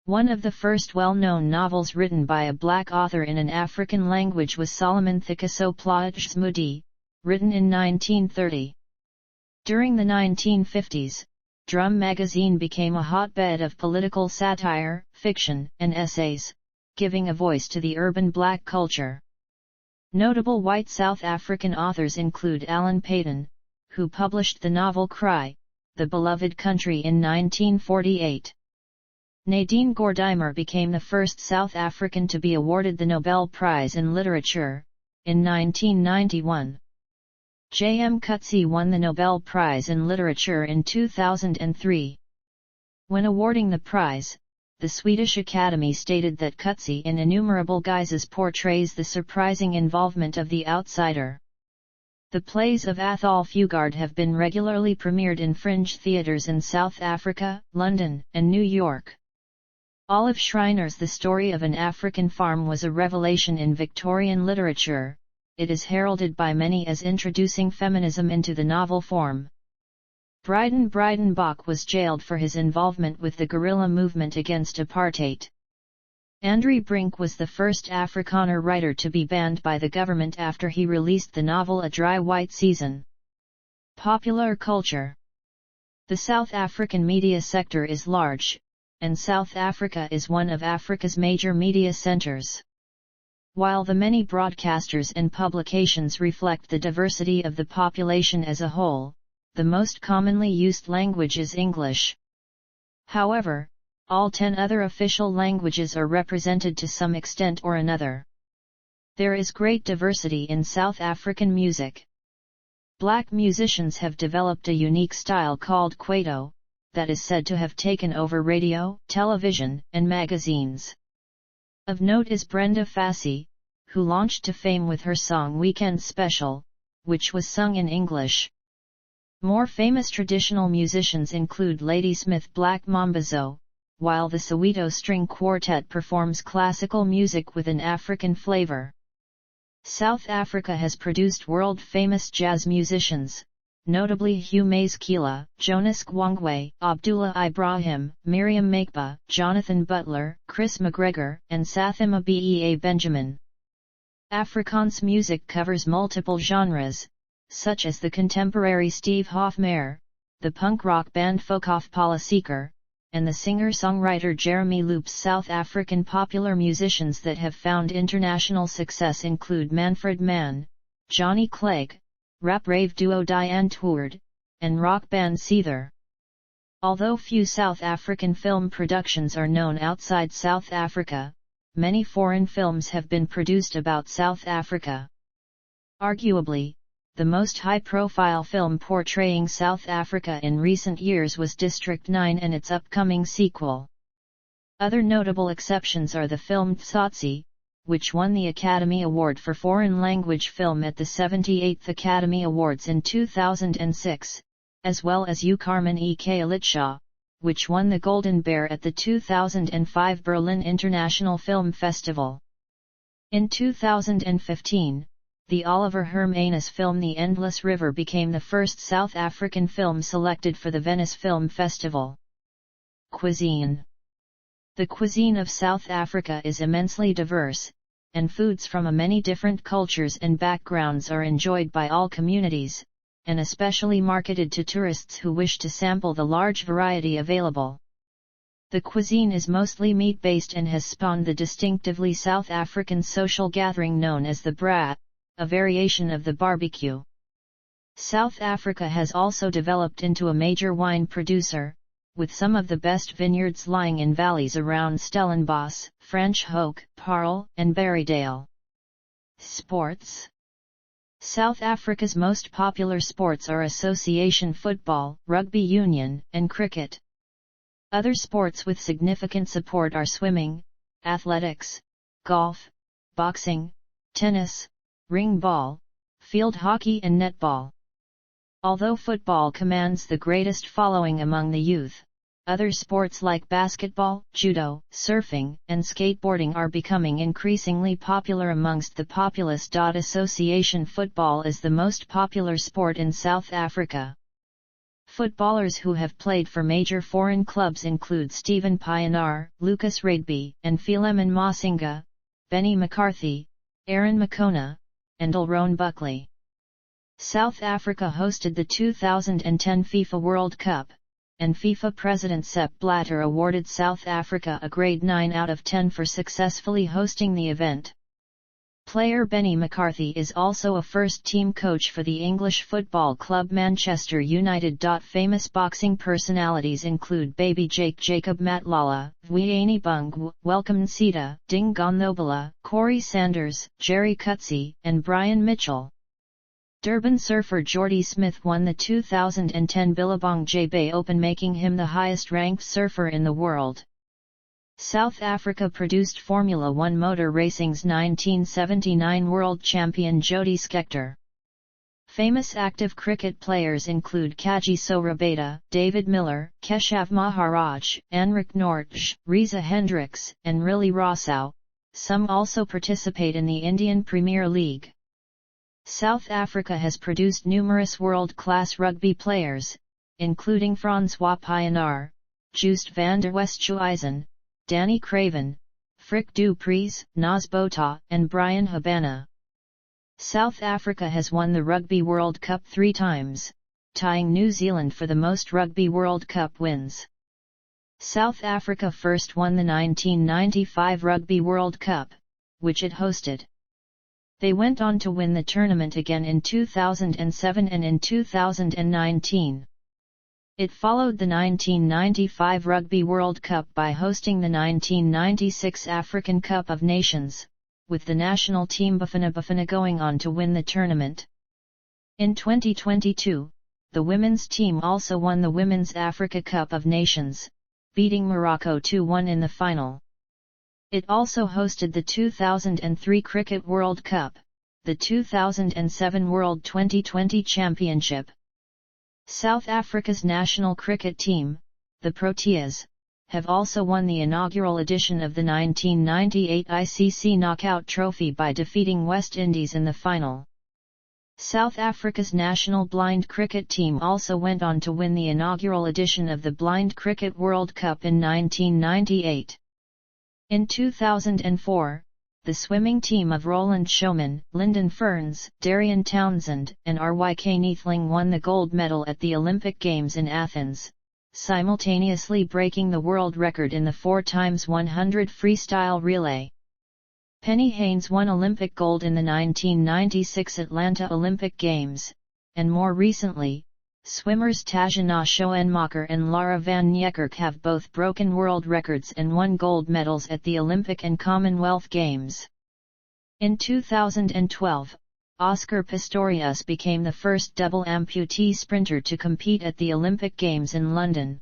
One of the first well-known novels written by a black author in an African language was Solomon Thikisho Plaatjie, written in 1930. During the 1950s, Drum magazine became a hotbed of political satire, fiction, and essays, giving a voice to the urban black culture. Notable white South African authors include Alan Paton, who published the novel Cry, The Beloved Country in 1948. Nadine Gordimer became the first South African to be awarded the Nobel Prize in Literature, in 1991. J. M. Coetzee won the Nobel Prize in Literature in 2003. When awarding the prize, the Swedish Academy stated that Coetzee in innumerable guises portrays the surprising involvement of the outsider. The plays of Athol Fugard have been regularly premiered in fringe theatres in South Africa, London, and New York. Olive Schreiner's The Story of an African Farm was a revelation in Victorian literature. It is heralded by many as introducing feminism into the novel form. Bryden Breidenbach was jailed for his involvement with the guerrilla movement against apartheid. Andre Brink was the first Afrikaner writer to be banned by the government after he released the novel A Dry White Season. Popular culture. The South African media sector is large, and South Africa is one of Africa's major media centers. While the many broadcasters and publications reflect the diversity of the population as a whole, the most commonly used language is English. However, all 10 other official languages are represented to some extent or another. There is great diversity in South African music. Black musicians have developed a unique style called Kwaito, that is said to have taken over radio, television, and magazines. Of note is Brenda Fassie, who launched to fame with her song Weekend Special, which was sung in English. More famous traditional musicians include Ladysmith Black Mambazo, while the Soweto String Quartet performs classical music with an African flavor. South Africa has produced world-famous jazz musicians, notably Hugh Masekela, Jonas Gwangwe, Abdullah Ibrahim, Miriam Makeba, Jonathan Butler, Chris McGregor, and Sathima Bea Benjamin. Afrikaans music covers multiple genres, such as the contemporary Steve Hofmeyr, the punk rock band Folkhof Poliseeker, and the singer-songwriter Jeremy Loops. South African popular musicians that have found international success include Manfred Mann, Johnny Clegg, rap-rave duo Die Antwoord, and rock band Seether. Although few South African film productions are known outside South Africa, many foreign films have been produced about South Africa. Arguably, the most high-profile film portraying South Africa in recent years was District 9 and its upcoming sequel. Other notable exceptions are the film Tsotsi, which won the Academy Award for Foreign Language Film at the 78th Academy Awards in 2006, as well as U Carmen E. Kaelitshaw, which won the Golden Bear at the 2005 Berlin International Film Festival. In 2015, the Oliver Hermanus film The Endless River became the first South African film selected for the Venice Film Festival. Cuisine. The cuisine of South Africa is immensely diverse, and foods from many different cultures and backgrounds are enjoyed by all communities, and especially marketed to tourists who wish to sample the large variety available. The cuisine is mostly meat-based and has spawned the distinctively South African social gathering known as the braai, a variation of the barbecue. South Africa has also developed into a major wine producer, with some of the best vineyards lying in valleys around Stellenbosch, Franschhoek, Paarl, and Berrydale. Sports. South Africa's most popular sports are association football, rugby union, and cricket. Other sports with significant support are swimming, athletics, golf, boxing, tennis, ring ball, field hockey and netball. Although football commands the greatest following among the youth, other sports like basketball, judo, surfing, and skateboarding are becoming increasingly popular amongst the populace. Association football is the most popular sport in South Africa. Footballers who have played for major foreign clubs include Stephen Pienaar, Lucas Radebe, and Philemon Masinga, Benny McCarthy, Aaron Makona, and Alrone Buckley. South Africa hosted the 2010 FIFA World Cup, and FIFA President Sepp Blatter awarded South Africa a grade 9 out of 10 for successfully hosting the event. Player Benny McCarthy is also a first-team coach for the English football club Manchester United. Famous boxing personalities include Baby Jake Jacob Matlala, Vuyani Bung, Welcome Nsita, Ding Gonthobela, Corey Sanders, Jerry Cutsey, and Brian Mitchell. Durban surfer Jordy Smith won the 2010 Billabong Bay Open, making him the highest-ranked surfer in the world. South Africa produced Formula One motor racing's 1979 world champion Jody Scheckter. Famous active cricket players include Kagiso Rabada, David Miller, Keshav Maharaj, Anrich Nortje, Reza Hendricks, and Riley Rossouw. Some also participate in the Indian Premier League. South Africa has produced numerous world-class rugby players, including Francois Pienaar, Joost van der Westhuizen, Danny Craven, Frick du Preez, Nas Botha, and Brian Habana. South Africa has won the Rugby World Cup 3 times, tying New Zealand for the most Rugby World Cup wins. South Africa first won the 1995 Rugby World Cup, which it hosted. They went on to win the tournament again in 2007 and in 2019. It followed the 1995 Rugby World Cup by hosting the 1996 African Cup of Nations, with the national team Bafana going on to win the tournament. In 2022, the women's team also won the Women's Africa Cup of Nations, beating Morocco 2-1 in the final. It also hosted the 2003 Cricket World Cup, the 2007 World T20 Championship. South Africa's national cricket team, the Proteas, have also won the inaugural edition of the 1998 ICC Knockout Trophy by defeating West Indies in the final. South Africa's national blind cricket team also went on to win the inaugural edition of the Blind Cricket World Cup in 1998. In 2004, the swimming team of Roland Schoeman, Lyndon Ferns, Darian Townsend, and RYK Neethling won the gold medal at the Olympic Games in Athens, simultaneously breaking the world record in the 4x100 freestyle relay. Penny Haynes won Olympic gold in the 1996 Atlanta Olympic Games, and more recently, swimmers Tatjana Schoenmaker and Lara van Niekerk have both broken world records and won gold medals at the Olympic and Commonwealth Games. In 2012, Oscar Pistorius became the first double amputee sprinter to compete at the Olympic Games in London.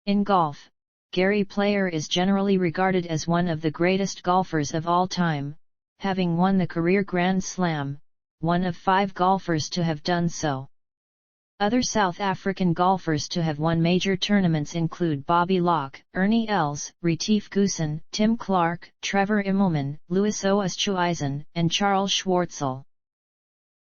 In golf, Gary Player is generally regarded as one of the greatest golfers of all time, having won the career Grand Slam, one of 5 golfers to have done so. Other South African golfers to have won major tournaments include Bobby Locke, Ernie Els, Retief Goosen, Tim Clark, Trevor Immelman, Louis Oosthuizen, and Charles Schwartzel.